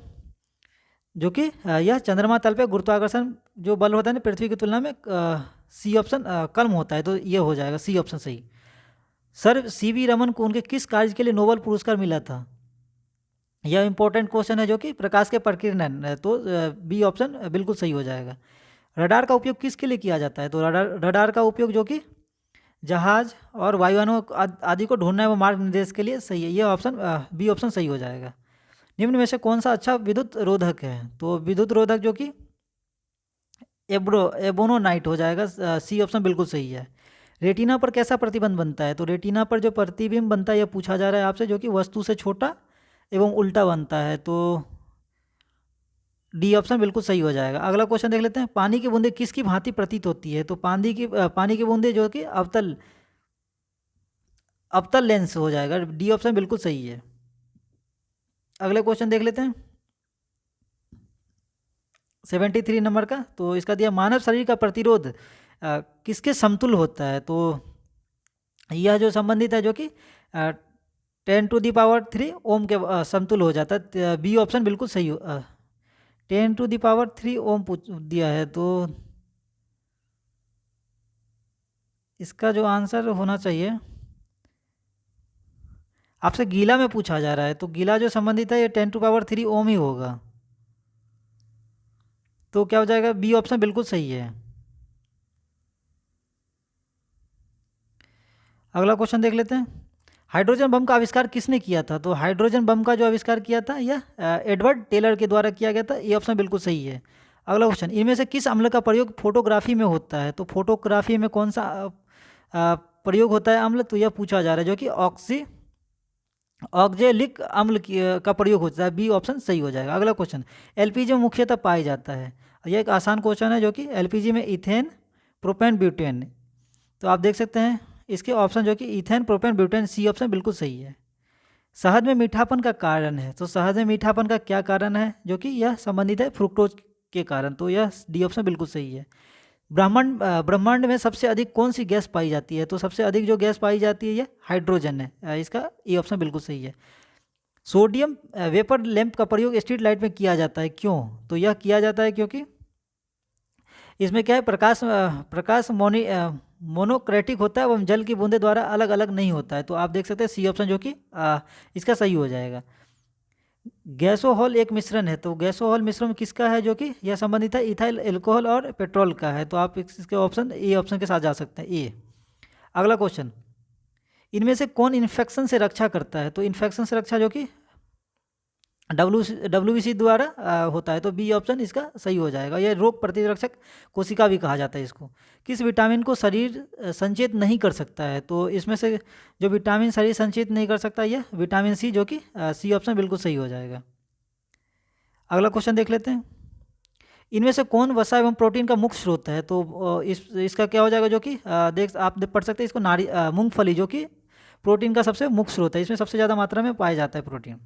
जो कि यह चंद्रमा तल पे गुरुत्वाकर्षण जो बल होता है ना पृथ्वी की तुलना में सी ऑप्शन कम होता है, तो ये हो जाएगा सी ऑप्शन सही। सर सीवी रमन को उनके किस कार्य के लिए नोबेल पुरस्कार मिला था? यह इंपॉर्टेंट क्वेश्चन है, जो कि प्रकाश के प्रकीर्णन है, तो बी ऑप्शन बिल्कुल सही हो जाएगा। रडार का उपयोग किसके लिए किया जाता है? तो रडार का उपयोग जो कि जहाज और वायुयानों आदि को ढूंढने व मार्ग निर्देश के लिए सही है, ये ऑप्शन बी ऑप्शन सही हो जाएगा। निम्न में से कौन सा अच्छा विद्युत रोधक है? तो विद्युत रोधक जो कि एबोनोनाइट हो जाएगा, सी ऑप्शन बिल्कुल सही है। रेटिना पर कैसा प्रतिबंध बनता है? तो रेटिना पर जो प्रतिबिंब बनता है यह पूछा जा रहा है आपसे, जो कि वस्तु से छोटा एवं उल्टा बनता है, तो डी ऑप्शन बिल्कुल सही हो जाएगा। अगला क्वेश्चन देख लेते हैं, पानी की बूंदें किसकी भांति प्रतीत होती है? तो पानी की बूंदें जो कि अवतल लेंस हो जाएगा, डी ऑप्शन बिल्कुल सही है। अगले क्वेश्चन देख लेते हैं 73 नंबर का, तो इसका दिया मानव शरीर का प्रतिरोध किसके समतुल्य होता है? तो यह जो संबंधित है, जो कि 10⁻³ ओम के समतुल्य हो जाता है, बी ऑप्शन बिल्कुल सही हो। 10⁻³ ओम दिया है, तो इसका जो आंसर होना चाहिए, आपसे गीला में पूछा जा रहा है, तो गीला जो संबंधित है ये 10⁻³ ओम ही होगा, तो क्या हो जाएगा, बी ऑप्शन बिल्कुल सही है। अगला क्वेश्चन देख लेते हैं, हाइड्रोजन बम का आविष्कार किसने किया था? तो हाइड्रोजन बम का जो आविष्कार किया था यह एडवर्ड टेलर के द्वारा किया गया था, ये ऑप्शन बिल्कुल सही है। अगला क्वेश्चन, इनमें से किस अम्ल का प्रयोग फोटोग्राफी में होता है? तो फोटोग्राफी में कौन सा प्रयोग होता है अम्ल? तो यह पूछा जा रहा है, जो कि ऑक्जेलिक अम्ल का प्रयोग होता है, बी ऑप्शन सही हो जाएगा। अगला क्वेश्चन, एलपीजी में मुख्यतः पाया जाता है, यह एक आसान क्वेश्चन है, जो कि एलपीजी में इथेन, प्रोपेन, ब्यूटेन, तो आप देख सकते हैं इसके ऑप्शन, जो कि ethane, propane, butane, C option बिल्कुल सही है। शहद में मीठापन का कारण है, तो शहद में मीठापन का क्या कारण है? जो कि यह संबंधित है फ्रुक्टोज के कारण, तो यह डी ऑप्शन बिल्कुल सही है। ब्रह्मांड में सबसे अधिक कौन सी गैस पाई जाती है? तो सबसे अधिक जो गैस पाई जाती है यह हाइड्रोजन है, इसका ए ऑप्शन बिल्कुल सही है। सोडियम वेपर लैंप का प्रयोग स्ट्रीट लाइट में किया जाता है, क्यों? तो यह किया जाता है क्योंकि इसमें क्या है, प्रकाश मोनोक्रेटिक होता है एवं जल की बूंदे द्वारा अलग अलग नहीं होता है, तो आप देख सकते हैं सी ऑप्शन, जो कि इसका सही हो जाएगा। गैसोहॉल एक मिश्रण है, तो गैसोहॉल मिश्रण किसका है? जो कि यह संबंधित है इथाइल एल्कोहल और पेट्रोल का है, तो आप इसके ऑप्शन ए ऑप्शन के साथ जा सकते हैं, ए। अगला क्वेश्चन, इनमें से कौन इन्फेक्शन से रक्षा करता है? तो इन्फेक्शन से रक्षा जो कि WBC द्वारा होता है, तो बी ऑप्शन इसका सही हो जाएगा। यह रोग प्रतिरक्षक कोशिका भी कहा जाता है इसको। किस विटामिन को शरीर संचेत नहीं कर सकता है? तो इसमें से जो विटामिन शरीर संचेत नहीं कर सकता यह विटामिन सी, जो कि सी ऑप्शन बिल्कुल सही हो जाएगा। अगला क्वेश्चन देख लेते हैं, इनमें से कौन वसा एवं प्रोटीन का मुख्य स्रोत है? तो इसका क्या हो जाएगा, जो कि आप पढ़ सकते हैं इसको, मूंगफली, जो कि प्रोटीन का सबसे मुख्य स्रोत है, इसमें सबसे ज़्यादा मात्रा में पाया जाता है प्रोटीन।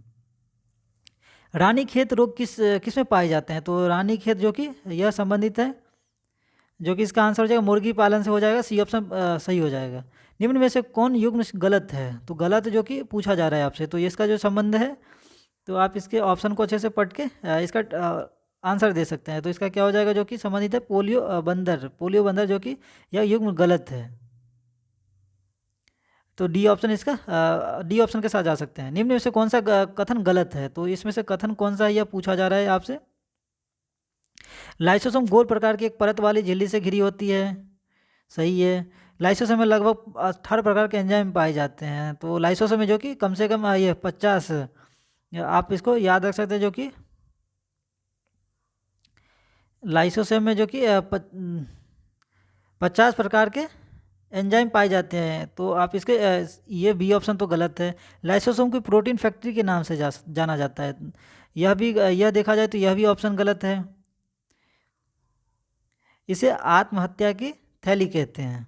रानीखेत रोग किस में पाए जाते हैं? तो रानीखेत जो कि यह संबंधित है, जो कि इसका आंसर हो जाएगा मुर्गी पालन से हो जाएगा, सी ऑप्शन सही हो जाएगा। निम्न में से कौन युग्म गलत है? तो गलत जो कि पूछा जा रहा है आपसे, तो ये इसका जो संबंध है, तो आप इसके ऑप्शन को अच्छे से पढ़ के इसका आंसर दे सकते हैं। तो इसका क्या हो जाएगा, जो कि संबंधित है पोलियो बंदर, जो कि यह युग्म गलत है, तो डी ऑप्शन इसका डी ऑप्शन के साथ जा सकते हैं। निम्न में से कौन सा कथन गलत है? तो इसमें से कथन कौन सा है यह पूछा जा रहा है आपसे। लाइसोसोम गोल प्रकार की एक परत वाली झिल्ली से घिरी होती है, सही है। लाइसोसोम में लगभग 18 प्रकार के एंजाइम पाए जाते हैं, तो लाइसोसोम में जो कि कम से कम ये 50, आप इसको याद रख सकते हैं, जो कि लाइसोसोम में जो कि 50 प्रकार के एंजाइम पाए जाते हैं, तो आप इसके ये बी ऑप्शन तो गलत है। लाइसोसोम की प्रोटीन फैक्ट्री के नाम से जाना जाता है, यह देखा जाए तो यह भी ऑप्शन गलत है। इसे आत्महत्या की थैली कहते हैं,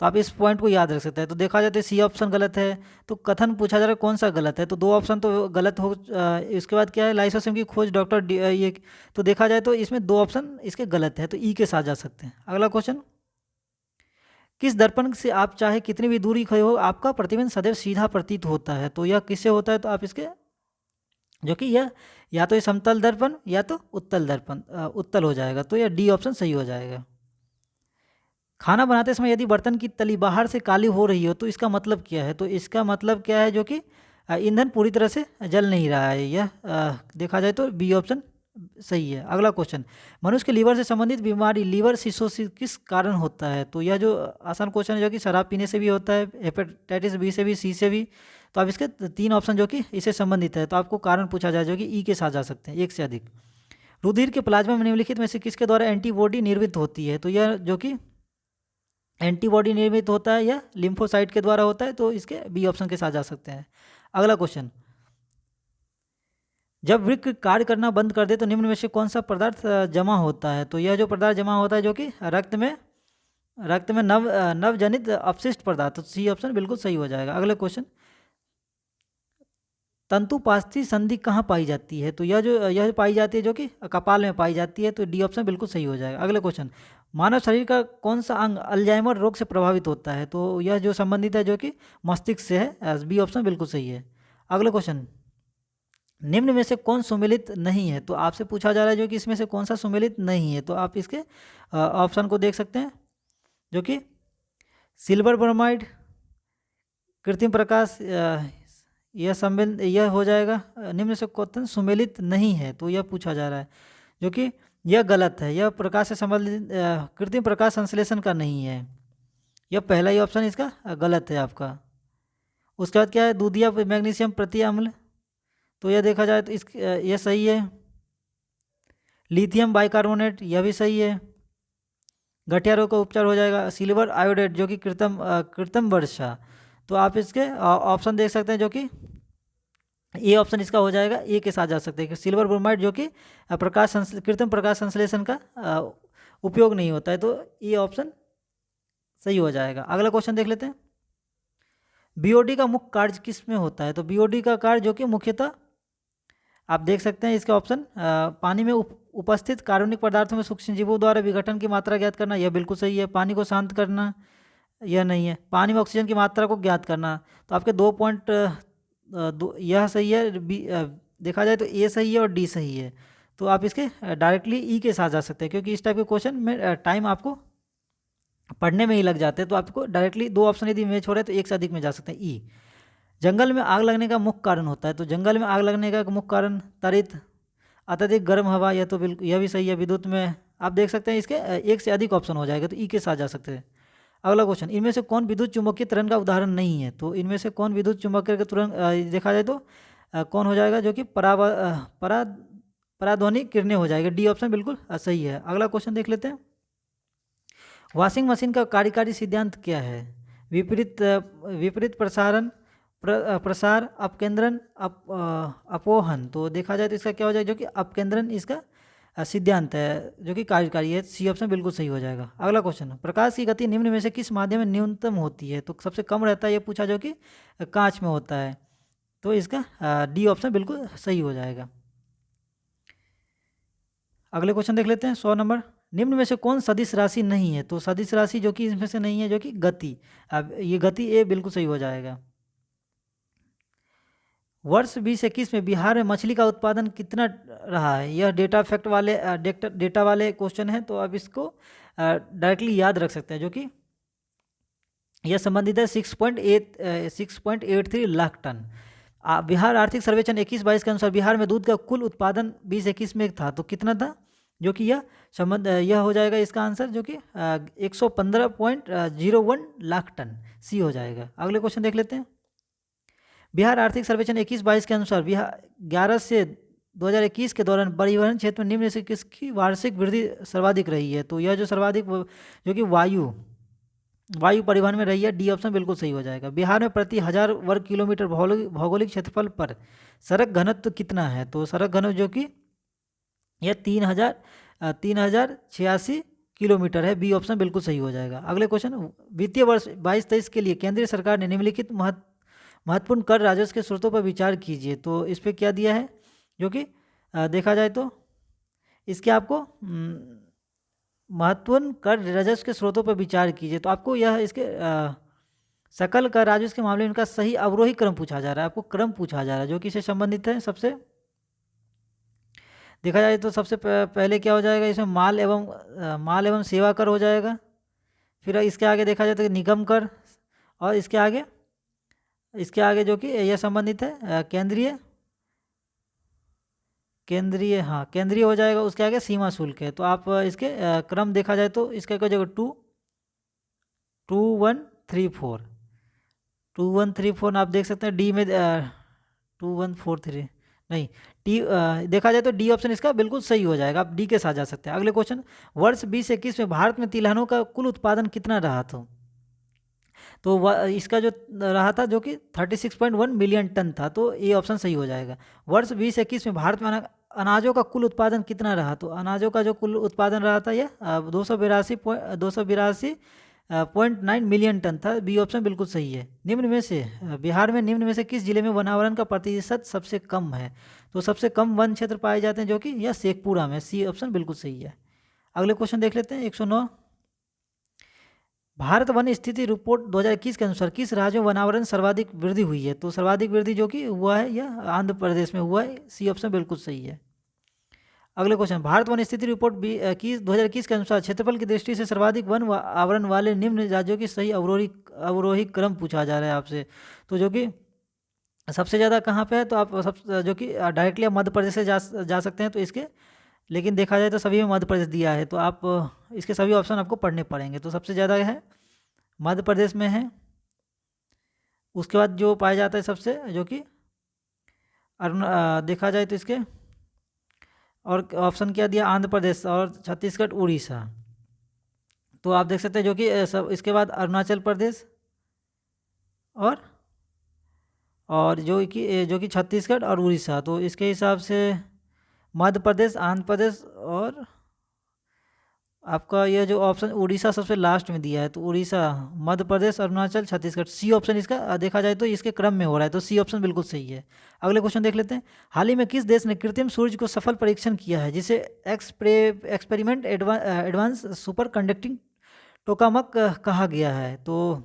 तो आप इस पॉइंट को याद रख सकते हैं। तो देखा जाए तो सी ऑप्शन गलत है। तो कथन पूछा जा रहा है कौन सा गलत है, तो 2 ऑप्शन तो गलत हो। इसके बाद क्या है, लाइसोसोम की खोज डॉक्टर ये, तो देखा जाए तो इसमें 2 ऑप्शन इसके गलत है, तो ई के साथ जा सकते हैं। अगला क्वेश्चन, किस दर्पण से आप चाहे कितनी भी दूरी खड़े हो आपका प्रतिबिंब सदैव सीधा प्रतीत होता है, तो यह किससे होता है, तो आप इसके जो कि यह या तो ये समतल दर्पण या तो उत्तल दर्पण, उत्तल हो जाएगा, तो यह डी ऑप्शन सही हो जाएगा। खाना बनाते समय यदि बर्तन की तली बाहर से काली हो रही हो तो इसका मतलब क्या है, तो इसका मतलब क्या है जो कि ईंधन पूरी तरह से जल नहीं रहा है, यह देखा जाए तो बी ऑप्शन सही है। अगला क्वेश्चन, मनुष्य के लीवर से संबंधित बीमारी लीवर सिरोसिस किस कारण होता है, तो यह जो आसान क्वेश्चन है जो कि शराब पीने से भी होता है, हेपेटाइटिस बी से भी, सी से भी, तो आप इसके 3 ऑप्शन जो कि इससे संबंधित है, तो आपको कारण पूछा जाए जो कि ई के साथ जा सकते हैं, एक से अधिक। रुधिर के प्लाज्मा में निम्नलिखित में से किसके द्वारा एंटीबॉडी निर्मित होती है, तो यह जो कि एंटीबॉडी निर्मित होता है या लिम्फोसाइट के द्वारा होता है, तो इसके बी ऑप्शन के साथ जा सकते हैं। अगला क्वेश्चन, जब वृक्क कार्य करना बंद कर दे तो निम्न में से कौन सा पदार्थ जमा होता है, तो यह जो पदार्थ जमा होता है जो कि रक्त में नवजनित अपशिष्ट पदार्थ, तो सी ऑप्शन बिल्कुल सही हो जाएगा। अगला क्वेश्चन, तंतुपास्थी संधि कहाँ पाई जाती है, तो यह पाई जाती है जो कि कपाल में पाई जाती है, तो डी ऑप्शन बिल्कुल सही हो जाएगा। अगला क्वेश्चन, मानव शरीर का कौन सा अंग अल्जाइमर रोग से प्रभावित होता है, तो यह जो संबंधित है जो कि मस्तिष्क से है, बी ऑप्शन बिल्कुल सही है। अगला क्वेश्चन, निम्न में से कौन सुमेलित नहीं है, तो आपसे पूछा जा रहा है जो कि इसमें से कौन सा सुमेलित नहीं है, तो आप इसके ऑप्शन को देख सकते हैं जो कि सिल्वर ब्रोमाइड, कृत्रिम प्रकाश, यह हो जाएगा। निम्न से कौन सुमेलित नहीं है, तो यह पूछा जा रहा है जो कि यह गलत है, यह प्रकाश से संबंधित कृत्रिम प्रकाश संश्लेषण का नहीं है, यह पहला ही ऑप्शन इसका गलत है आपका। उसके बाद क्या है, दूधिया मैग्नीशियम प्रति अम्ल, तो यह देखा जाए तो यह सही है। लिथियम बाइकार्बोनेट, यह भी सही है। गठिया रोग का उपचार हो जाएगा। सिल्वर आयोडेट जो कि कृत्रिम वर्षा, तो आप इसके ऑप्शन देख सकते हैं जो कि ए ऑप्शन इसका हो जाएगा, ए के साथ जा सकते हैं। सिल्वर ब्रोमाइड जो कि कृत्रिम प्रकाश संश्लेषण का उपयोग नहीं होता है, तो ए ऑप्शन सही हो जाएगा। अगला क्वेश्चन देख लेते हैं, बीओडी का मुख्य कार्य किस में होता है, तो बीओडी का कार्य जो कि मुख्यतः आप देख सकते हैं इसके ऑप्शन, पानी में उपस्थित कार्बनिक पदार्थों में सूक्ष्म जीवों द्वारा विघटन की मात्रा ज्ञात करना, यह बिल्कुल सही है। पानी को शांत करना, यह नहीं है। पानी में ऑक्सीजन की मात्रा को ज्ञात करना, तो आपके 2 पॉइंट यह सही है। देखा जाए तो ए सही है और डी सही है, तो आप इसके डायरेक्टली ई के साथ जा सकते हैं, क्योंकि इस टाइप के क्वेश्चन में टाइम आपको पढ़ने में ही लग जाते हैं, तो आपको डायरेक्टली 2 ऑप्शन यदि मैच हो रहे हैं तो एक से अधिक में जा सकते हैं। ई, जंगल में आग लगने का मुख्य कारण होता है, तो जंगल में आग लगने का मुख्य कारण त्वरित अत्यधिक गर्म हवा, यह तो बिल्कुल यह भी सही है। विद्युत में आप देख सकते हैं इसके एक से अधिक ऑप्शन हो जाएगा, तो ई के साथ जा सकते हैं। अगला क्वेश्चन, इनमें से कौन विद्युत चुम्बकीय त्वरण का उदाहरण नहीं है, तो इनमें से कौन विद्युत चुम्बकीय का त्वरण देखा जाए तो कौन हो जाएगा जो कि पराध्वनिक किरणें हो जाएगा, डी ऑप्शन बिल्कुल सही है। अगला क्वेश्चन देख लेते हैं, वॉशिंग मशीन का कार्यकारी सिद्धांत क्या है, विपरीत प्रसारण, प्रसार, अपकेंद्रन, अपोहन, तो देखा जाए तो इसका क्या हो जाएगा जो कि अपकेंद्रन इसका सिद्धांत है जो कि कार्यकारी है, सी ऑप्शन बिल्कुल सही हो जाएगा। अगला क्वेश्चन, प्रकाश की गति निम्न में से किस माध्यम में न्यूनतम होती है, तो सबसे कम रहता है, ये पूछा जो कि कांच में होता है, तो इसका डी ऑप्शन बिल्कुल सही हो जाएगा। अगले क्वेश्चन देख लेते हैं, 100 नंबर, निम्न में से कौन सदिश राशि नहीं है, तो सदिश राशि जो कि इसमें से नहीं है जो कि गति, अब ये गति ए बिल्कुल सही हो जाएगा। वर्ष 2021 में बिहार में मछली का उत्पादन कितना रहा है, यह डेटा वाले क्वेश्चन है, तो अब इसको डायरेक्टली याद रख सकते हैं जो कि यह संबंधित है 6.83 लाख टन। बिहार आर्थिक सर्वेक्षण 21-22 के अनुसार बिहार में दूध का कुल उत्पादन 2021 में था, तो कितना था, जो कि यह हो जाएगा इसका आंसर जो कि 115.01 लाख टन, सी हो जाएगा। अगले क्वेश्चन देख लेते हैं, बिहार आर्थिक सर्वेक्षण 21-22 के अनुसार बिहार 11 से 2021 के दौरान परिवहन क्षेत्र में निम्न से किसकी वार्षिक वृद्धि सर्वाधिक रही है, तो यह जो सर्वाधिक जो कि वायु परिवहन में रही है, डी ऑप्शन बिल्कुल सही हो जाएगा। बिहार में प्रति 1000 वर्ग किलोमीटर भौगोलिक क्षेत्रफल पर सड़क घनत्व कितना है, तो सड़क घनत्व जो कि यह 3086 किलोमीटर है। बी ऑप्शन बिल्कुल सही हो जाएगा। अगले क्वेश्चन, वित्तीय वर्ष 22-23 के लिए केंद्रीय सरकार ने निम्नलिखित महत्वपूर्ण कर राजस्व के स्रोतों पर विचार कीजिए। तो इस पर क्या दिया है, जो कि देखा जाए तो इसके आपको महत्वपूर्ण कर राजस्व के स्रोतों पर विचार कीजिए। तो आपको यह इसके सकल कर राजस्व के मामले में इनका सही अवरोही क्रम पूछा जा रहा है, आपको क्रम पूछा जा रहा है जो कि इससे संबंधित है। सबसे देखा जाए तो सबसे पहले क्या हो जाएगा, इसमें माल एवं सेवा कर हो जाएगा। फिर इसके आगे देखा जाए तो निगम कर, और इसके आगे जो कि यह संबंधित है केंद्रीय हो जाएगा। उसके आगे सीमा शुल्क है। तो आप इसके क्रम देखा जाए तो इसका क्या हो जाएगा, 2134 आप देख सकते हैं। डी में 2143 नहीं, टी देखा जाए तो डी ऑप्शन इसका बिल्कुल सही हो जाएगा, आप डी के साथ जा सकते हैं। अगले क्वेश्चन, वर्ष 2021 में भारत में तिलहनों का कुल उत्पादन कितना रहा था। तो इसका जो रहा था जो कि 36.1 मिलियन टन था। तो ये ऑप्शन सही हो जाएगा। वर्ष 2021 में भारत में अनाजों का कुल उत्पादन कितना रहा। तो अनाजों का जो कुल उत्पादन रहा था यह 282.9 मिलियन टन था। बी ऑप्शन बिल्कुल सही है। बिहार में निम्न में से किस जिले में वनावरण का प्रतिशत सबसे कम है। तो सबसे कम वन क्षेत्र पाए जाते हैं जो कि यह शेखपुरा में। सी ऑप्शन बिल्कुल सही है। अगले क्वेश्चन देख लेते हैं। 109, भारत वन स्थिति रिपोर्ट 2021 के अनुसार किस राज्य में वनावरण सर्वाधिक वृद्धि हुई है। तो सर्वाधिक वृद्धि जो कि हुआ है यह आंध्र प्रदेश में हुआ है। सी ऑप्शन बिल्कुल सही है। अगले क्वेश्चन, भारत वन स्थिति रिपोर्ट 2021 के अनुसार क्षेत्रफल की दृष्टि से सर्वाधिक वन आवरण वाले निम्न राज्यों की सही अवरोही क्रम पूछा जा रहा है आपसे। तो जो कि सबसे ज़्यादा कहाँ पे है, तो आप जो कि डायरेक्टली आप मध्य प्रदेश से जा सकते हैं। तो इसके लेकिन देखा जाए तो सभी में मध्य प्रदेश दिया है, तो आप इसके सभी ऑप्शन आपको पढ़ने पड़ेंगे। तो सबसे ज़्यादा है मध्य प्रदेश में है। उसके बाद जो पाया जाता है सबसे जो कि देखा जाए तो इसके और ऑप्शन क्या दिया, आंध्र प्रदेश और छत्तीसगढ़ उड़ीसा। तो आप देख सकते हैं जो कि सब इसके बाद अरुणाचल प्रदेश और जो कि छत्तीसगढ़ और उड़ीसा। तो इसके हिसाब से मध्य प्रदेश, आंध्र प्रदेश और आपका यह जो ऑप्शन उड़ीसा सबसे लास्ट में दिया है। तो उड़ीसा, मध्य प्रदेश, अरुणाचल, छत्तीसगढ़। सी ऑप्शन इसका देखा जाए तो इसके क्रम में हो रहा है। तो सी ऑप्शन बिल्कुल सही है। अगले क्वेश्चन देख लेते हैं। हाल ही में किस देश ने कृत्रिम सूर्य को सफल परीक्षण किया है, जिसे experiment advance super conducting tokamak कहा गया है। तो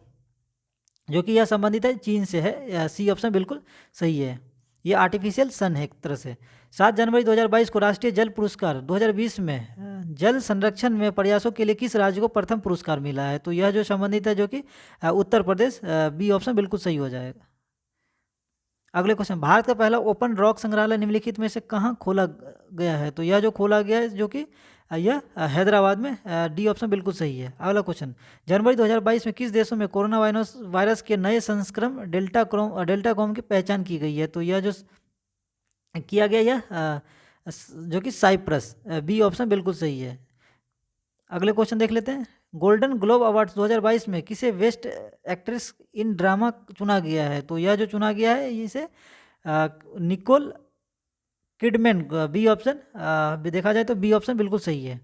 जो कि यह संबंधित है चीन से है। सी ऑप्शन बिल्कुल सही है। ये आर्टिफिशियल सन है एक तरह से। 7 जनवरी 2022 को राष्ट्रीय जल पुरस्कार 2020 में जल संरक्षण में प्रयासों के लिए किस राज्य को प्रथम पुरस्कार मिला है। तो यह जो संबंधित है जो कि उत्तर प्रदेश। बी ऑप्शन बिल्कुल सही हो जाएगा। अगले क्वेश्चन, भारत का पहला ओपन रॉक संग्रहालय निम्नलिखित में से कहाँ खोला गया है। तो यह जो खोला गया है जो कि यह हैदराबाद में। डी ऑप्शन बिल्कुल सही है। अगला क्वेश्चन, जनवरी 2022 में किस देशों में कोरोना वायरस के नए संस्करण डेल्टा कॉम की पहचान की गई है। तो यह जो किया गया यह जो कि साइप्रस। बी ऑप्शन बिल्कुल सही है। अगले क्वेश्चन देख लेते हैं। गोल्डन ग्लोब अवार्ड्स 2022 में किसे बेस्ट एक्ट्रेस इन ड्रामा चुना गया है। तो यह जो चुना गया है इसे निकोल किडमैन। बी ऑप्शन देखा जाए तो बी ऑप्शन बिल्कुल सही है।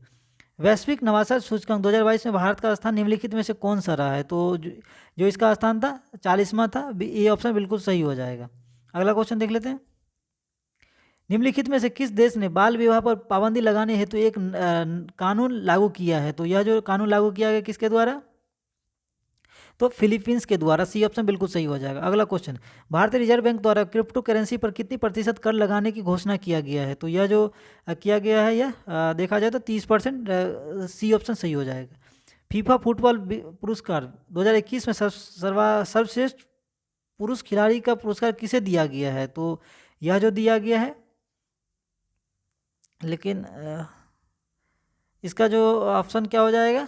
वैश्विक नवाचार सूचकांक 2022 में भारत का स्थान निम्नलिखित में से कौन सा रहा है। तो जो इसका स्थान था 40वां था। ये ऑप्शन बिल्कुल सही हो जाएगा। अगला क्वेश्चन देख लेते हैं। निम्नलिखित में से किस देश ने बाल विवाह पर पाबंदी लगाने हेतु एक कानून लागू किया है। तो यह जो कानून लागू किया गया किसके द्वारा, तो फिलीपींस के द्वारा। सी ऑप्शन बिल्कुल सही हो जाएगा। अगला क्वेश्चन, भारतीय रिजर्व बैंक द्वारा क्रिप्टो करेंसी पर कितनी प्रतिशत कर लगाने की घोषणा किया गया है। तो यह जो किया गया है यह देखा जाए तो 30%। सी ऑप्शन सही हो जाएगा। फीफा फुटबॉल पुरस्कार 2021 में सर्वश्रेष्ठ पुरुष खिलाड़ी का पुरस्कार किसे दिया गया है। तो यह जो दिया गया है, लेकिन इसका जो ऑप्शन क्या हो जाएगा,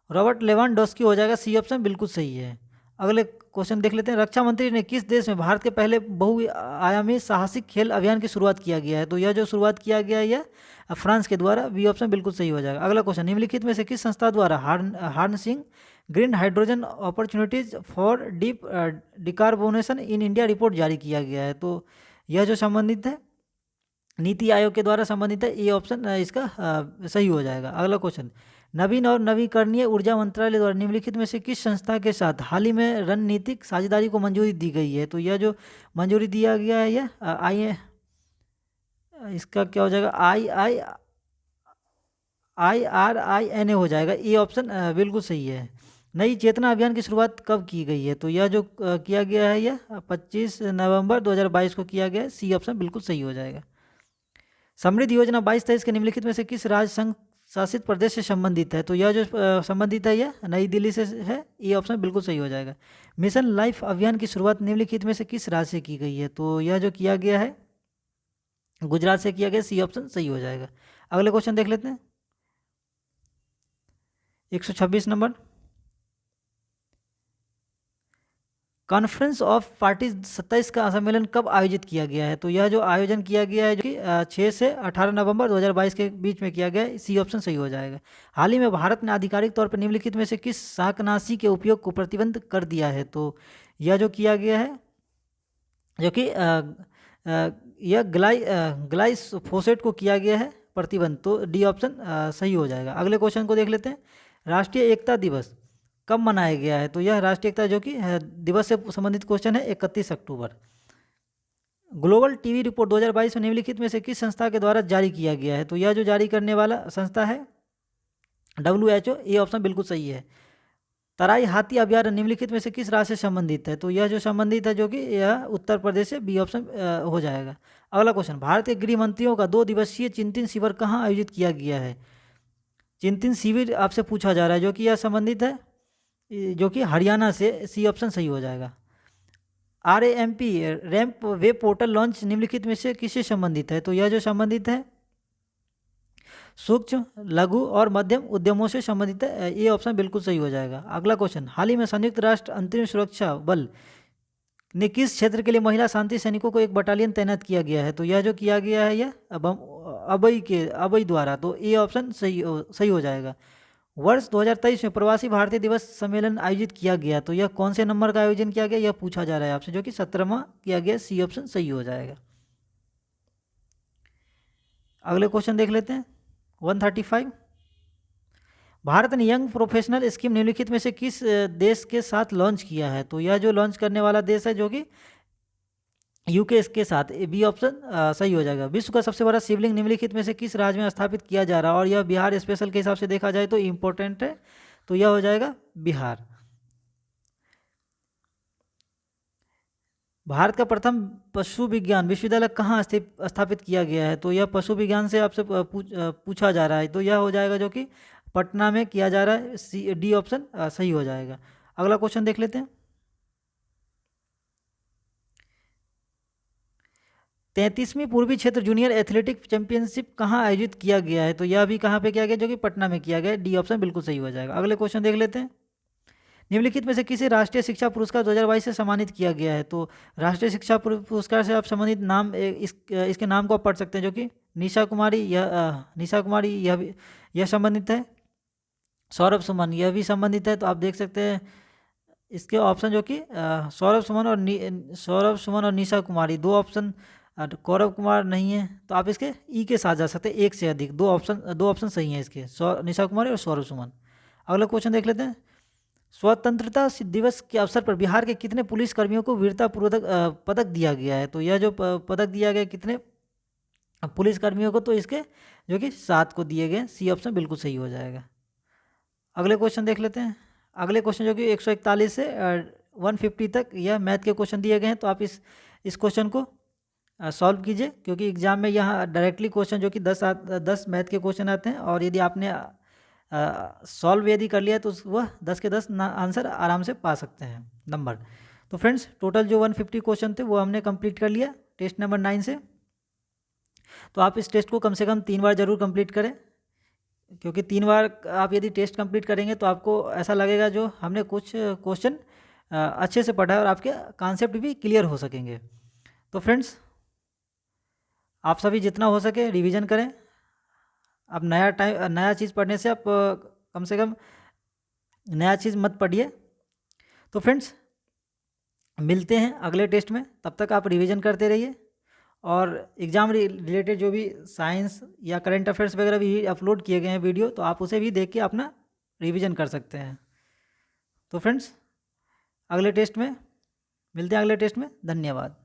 रॉबर्ट लेवांडोस्की हो जाएगा। सी ऑप्शन बिल्कुल सही है। अगले क्वेश्चन देख लेते हैं। रक्षा मंत्री ने किस देश में भारत के पहले बहुआयामी साहसिक खेल अभियान की शुरुआत किया गया है। तो यह जो शुरुआत किया गया है यह फ्रांस के द्वारा। बी ऑप्शन बिल्कुल सही हो जाएगा। अगला क्वेश्चन, निम्नलिखित में से किस संस्था द्वारा harnessing green hydrogen opportunities for decarbonisation in India report जारी किया गया है। तो यह जो संबंधित है नीति आयोग के द्वारा संबंधित है, ये ऑप्शन इसका सही हो जाएगा। अगला क्वेश्चन, नवीन और नवीकरणीय ऊर्जा मंत्रालय द्वारा निम्नलिखित में से किस संस्था के साथ हाल ही में रणनीतिक साझेदारी को मंजूरी दी गई है? तो यह जो मंजूरी दिया गया है यह इसका क्या हो जाएगा, IRINA हो जाएगा। ये ऑप्शन बिल्कुल सही है। नई चेतना अभियान की शुरुआत कब की गई है? तो यह जो किया गया है यह 25 नवंबर 2022 को किया गया है। सी ऑप्शन बिल्कुल सही हो जाएगा। समृद्धि योजना 22-23 के निम्नलिखित में से किस राज्य संघ शासित प्रदेश से संबंधित है? तो यह जो संबंधित है यह नई दिल्ली से है। ये ऑप्शन बिल्कुल सही हो जाएगा। मिशन लाइफ अभियान की शुरुआत निम्नलिखित में से किस राज्य से की गई है? तो यह जो किया गया है गुजरात से किया गया। सी ऑप्शन सही हो जाएगा। अगले क्वेश्चन देख लेते हैं। 126 नंबर, कॉन्फ्रेंस ऑफ पार्टीज 27 का सम्मेलन कब आयोजित किया गया है? तो यह जो आयोजन किया गया है जो कि 6 से 18 नवंबर 2022 के बीच में किया गया है। सी ऑप्शन सही हो जाएगा। हाल ही में भारत ने आधिकारिक तौर पर निम्नलिखित में से किस शाकनाशी के उपयोग को प्रतिबंध कर दिया है? तो यह जो किया गया है जो कि यह ग्लाइफोसेट को किया गया है प्रतिबंध। तो डी ऑप्शन सही हो जाएगा। अगले क्वेश्चन को देख लेते हैं। राष्ट्रीय एकता दिवस कब मनाया गया है? तो यह राष्ट्रीय एकता जो कि दिवस से संबंधित क्वेश्चन है 31 अक्टूबर। ग्लोबल टीवी रिपोर्ट 2022 में निम्नलिखित में से किस संस्था के द्वारा जारी किया गया है? तो यह जो जारी करने वाला संस्था है WHO। ये ऑप्शन बिल्कुल सही है। तराई हाथी अभ्यारण्य निम्नलिखित में से किस राज्य से संबंधित है? तो यह जो संबंधित है जो कि यह उत्तर प्रदेश से। बी ऑप्शन हो जाएगा। अगला क्वेश्चन, भारतीय गृह मंत्रियों का 2 दिवसीय चिंतन शिविर कहाँ आयोजित किया गया है? चिंतन शिविर आपसे पूछा जा रहा है जो कि यह संबंधित है जो कि हरियाणा से। सी ऑप्शन सही हो जाएगा। RAMP ramp web portal launch निम्नलिखित में से किससे संबंधित है? तो यह जो संबंधित है सूक्ष्म लघु और मध्यम उद्यमों से संबंधित है। ये ऑप्शन बिल्कुल सही हो जाएगा। अगला क्वेश्चन, हाल ही में संयुक्त राष्ट्र अंतरिम सुरक्षा बल ने किस क्षेत्र के लिए महिला शांति सैनिकों को एक बटालियन तैनात किया गया है? तो यह जो किया गया है यह अबई द्वारा। तो ये ऑप्शन सही हो जाएगा। वर्ष 2023 में प्रवासी भारतीय दिवस सम्मेलन आयोजित किया गया। तो यह कौन से नंबर का आयोजन किया गया यह पूछा जा रहा है आपसे, जो कि 17वां किया गया। सी ऑप्शन सही हो जाएगा। अगले क्वेश्चन देख लेते हैं। 135, भारत ने यंग प्रोफेशनल स्कीम निम्नलिखित में से किस देश के साथ लॉन्च किया है? तो यह जो लॉन्च करने वाला देश है जो कि यूके के साथ। बी ऑप्शन सही हो जाएगा। विश्व का सबसे बड़ा शिवलिंग निम्नलिखित में से किस राज्य में स्थापित किया जा रहा है? और यह बिहार स्पेशल के हिसाब से देखा जाए तो इम्पोर्टेंट है। तो यह हो जाएगा बिहार। भारत का प्रथम पशु विज्ञान विश्वविद्यालय कहाँ स्थापित किया गया है? तो यह पशु विज्ञान से आपसे पूछा जा रहा है। तो यह हो जाएगा जो कि पटना में किया जा रहा है। डी ऑप्शन सही हो जाएगा। अगला क्वेश्चन देख लेते हैं। 33वीं पूर्वी क्षेत्र जूनियर एथलेटिक चैंपियनशिप कहाँ आयोजित किया गया है? तो यह भी कहाँ पे किया गया? जो कि पटना में किया गया। डी ऑप्शन बिल्कुल सही हो जाएगा। अगले क्वेश्चन देख लेते हैं। निम्नलिखित में से किसे राष्ट्रीय शिक्षा पुरस्कार 2022 से सम्मानित किया गया है? तो राष्ट्रीय शिक्षा पुरस्कार से आप संबंधित नाम इसके नाम को आप पढ़ सकते हैं, जो कि निशा कुमारी यह संबंधित है। सौरभ सुमन यह भी संबंधित है। तो आप देख सकते हैं इसके ऑप्शन जो कि सौरभ सुमन और निशा कुमारी 2 ऑप्शन। गौरव कुमार नहीं है तो आप इसके ई के साथ जा सकते हैं, 1 से अधिक। 2 ऑप्शन सही हैं इसके, निशा कुमारी और सौरभ सुमन। अगला क्वेश्चन देख लेते हैं। स्वतंत्रता दिवस के अवसर पर बिहार के कितने पुलिस कर्मियों को वीरता पदक दिया गया है? तो यह जो पदक दिया गया कितने पुलिस कर्मियों को? तो इसके जो कि 7 को दिए गए। सी ऑप्शन बिल्कुल सही हो जाएगा। अगले क्वेश्चन देख लेते हैं। अगले क्वेश्चन जो कि 141 से 150 तक यह मैथ के क्वेश्चन दिए गए हैं। तो आप इस क्वेश्चन को सॉल्व कीजिए, क्योंकि एग्जाम में यहाँ डायरेक्टली क्वेश्चन जो कि 10 मैथ के क्वेश्चन आते हैं, और यदि आपने सॉल्व यदि कर लिया तो वह 10 के 10 आंसर आराम से पा सकते हैं नंबर। तो फ्रेंड्स टोटल जो 150 क्वेश्चन थे वो हमने कंप्लीट कर लिया टेस्ट नंबर 9 से। तो आप इस टेस्ट को कम से कम 3 बार ज़रूर कंप्लीट करें, क्योंकि 3 बार आप यदि टेस्ट कंप्लीट करेंगे तो आपको ऐसा लगेगा जो हमने कुछ क्वेश्चन अच्छे से पढ़ा है और आपके कॉन्सेप्ट भी क्लियर हो सकेंगे। तो फ्रेंड्स आप सभी जितना हो सके रिवीजन करें। अब नया चीज़ पढ़ने से आप कम से कम नया चीज़ मत पढ़िए। तो फ्रेंड्स मिलते हैं अगले टेस्ट में, तब तक आप रिवीजन करते रहिए और एग्ज़ाम रिलेटेड जो भी साइंस या करंट अफेयर्स वगैरह भी अपलोड किए गए हैं वीडियो, तो आप उसे भी देख के अपना रिवीजन कर सकते हैं। तो फ्रेंड्स, अगले टेस्ट में मिलते हैं, अगले टेस्ट में। धन्यवाद।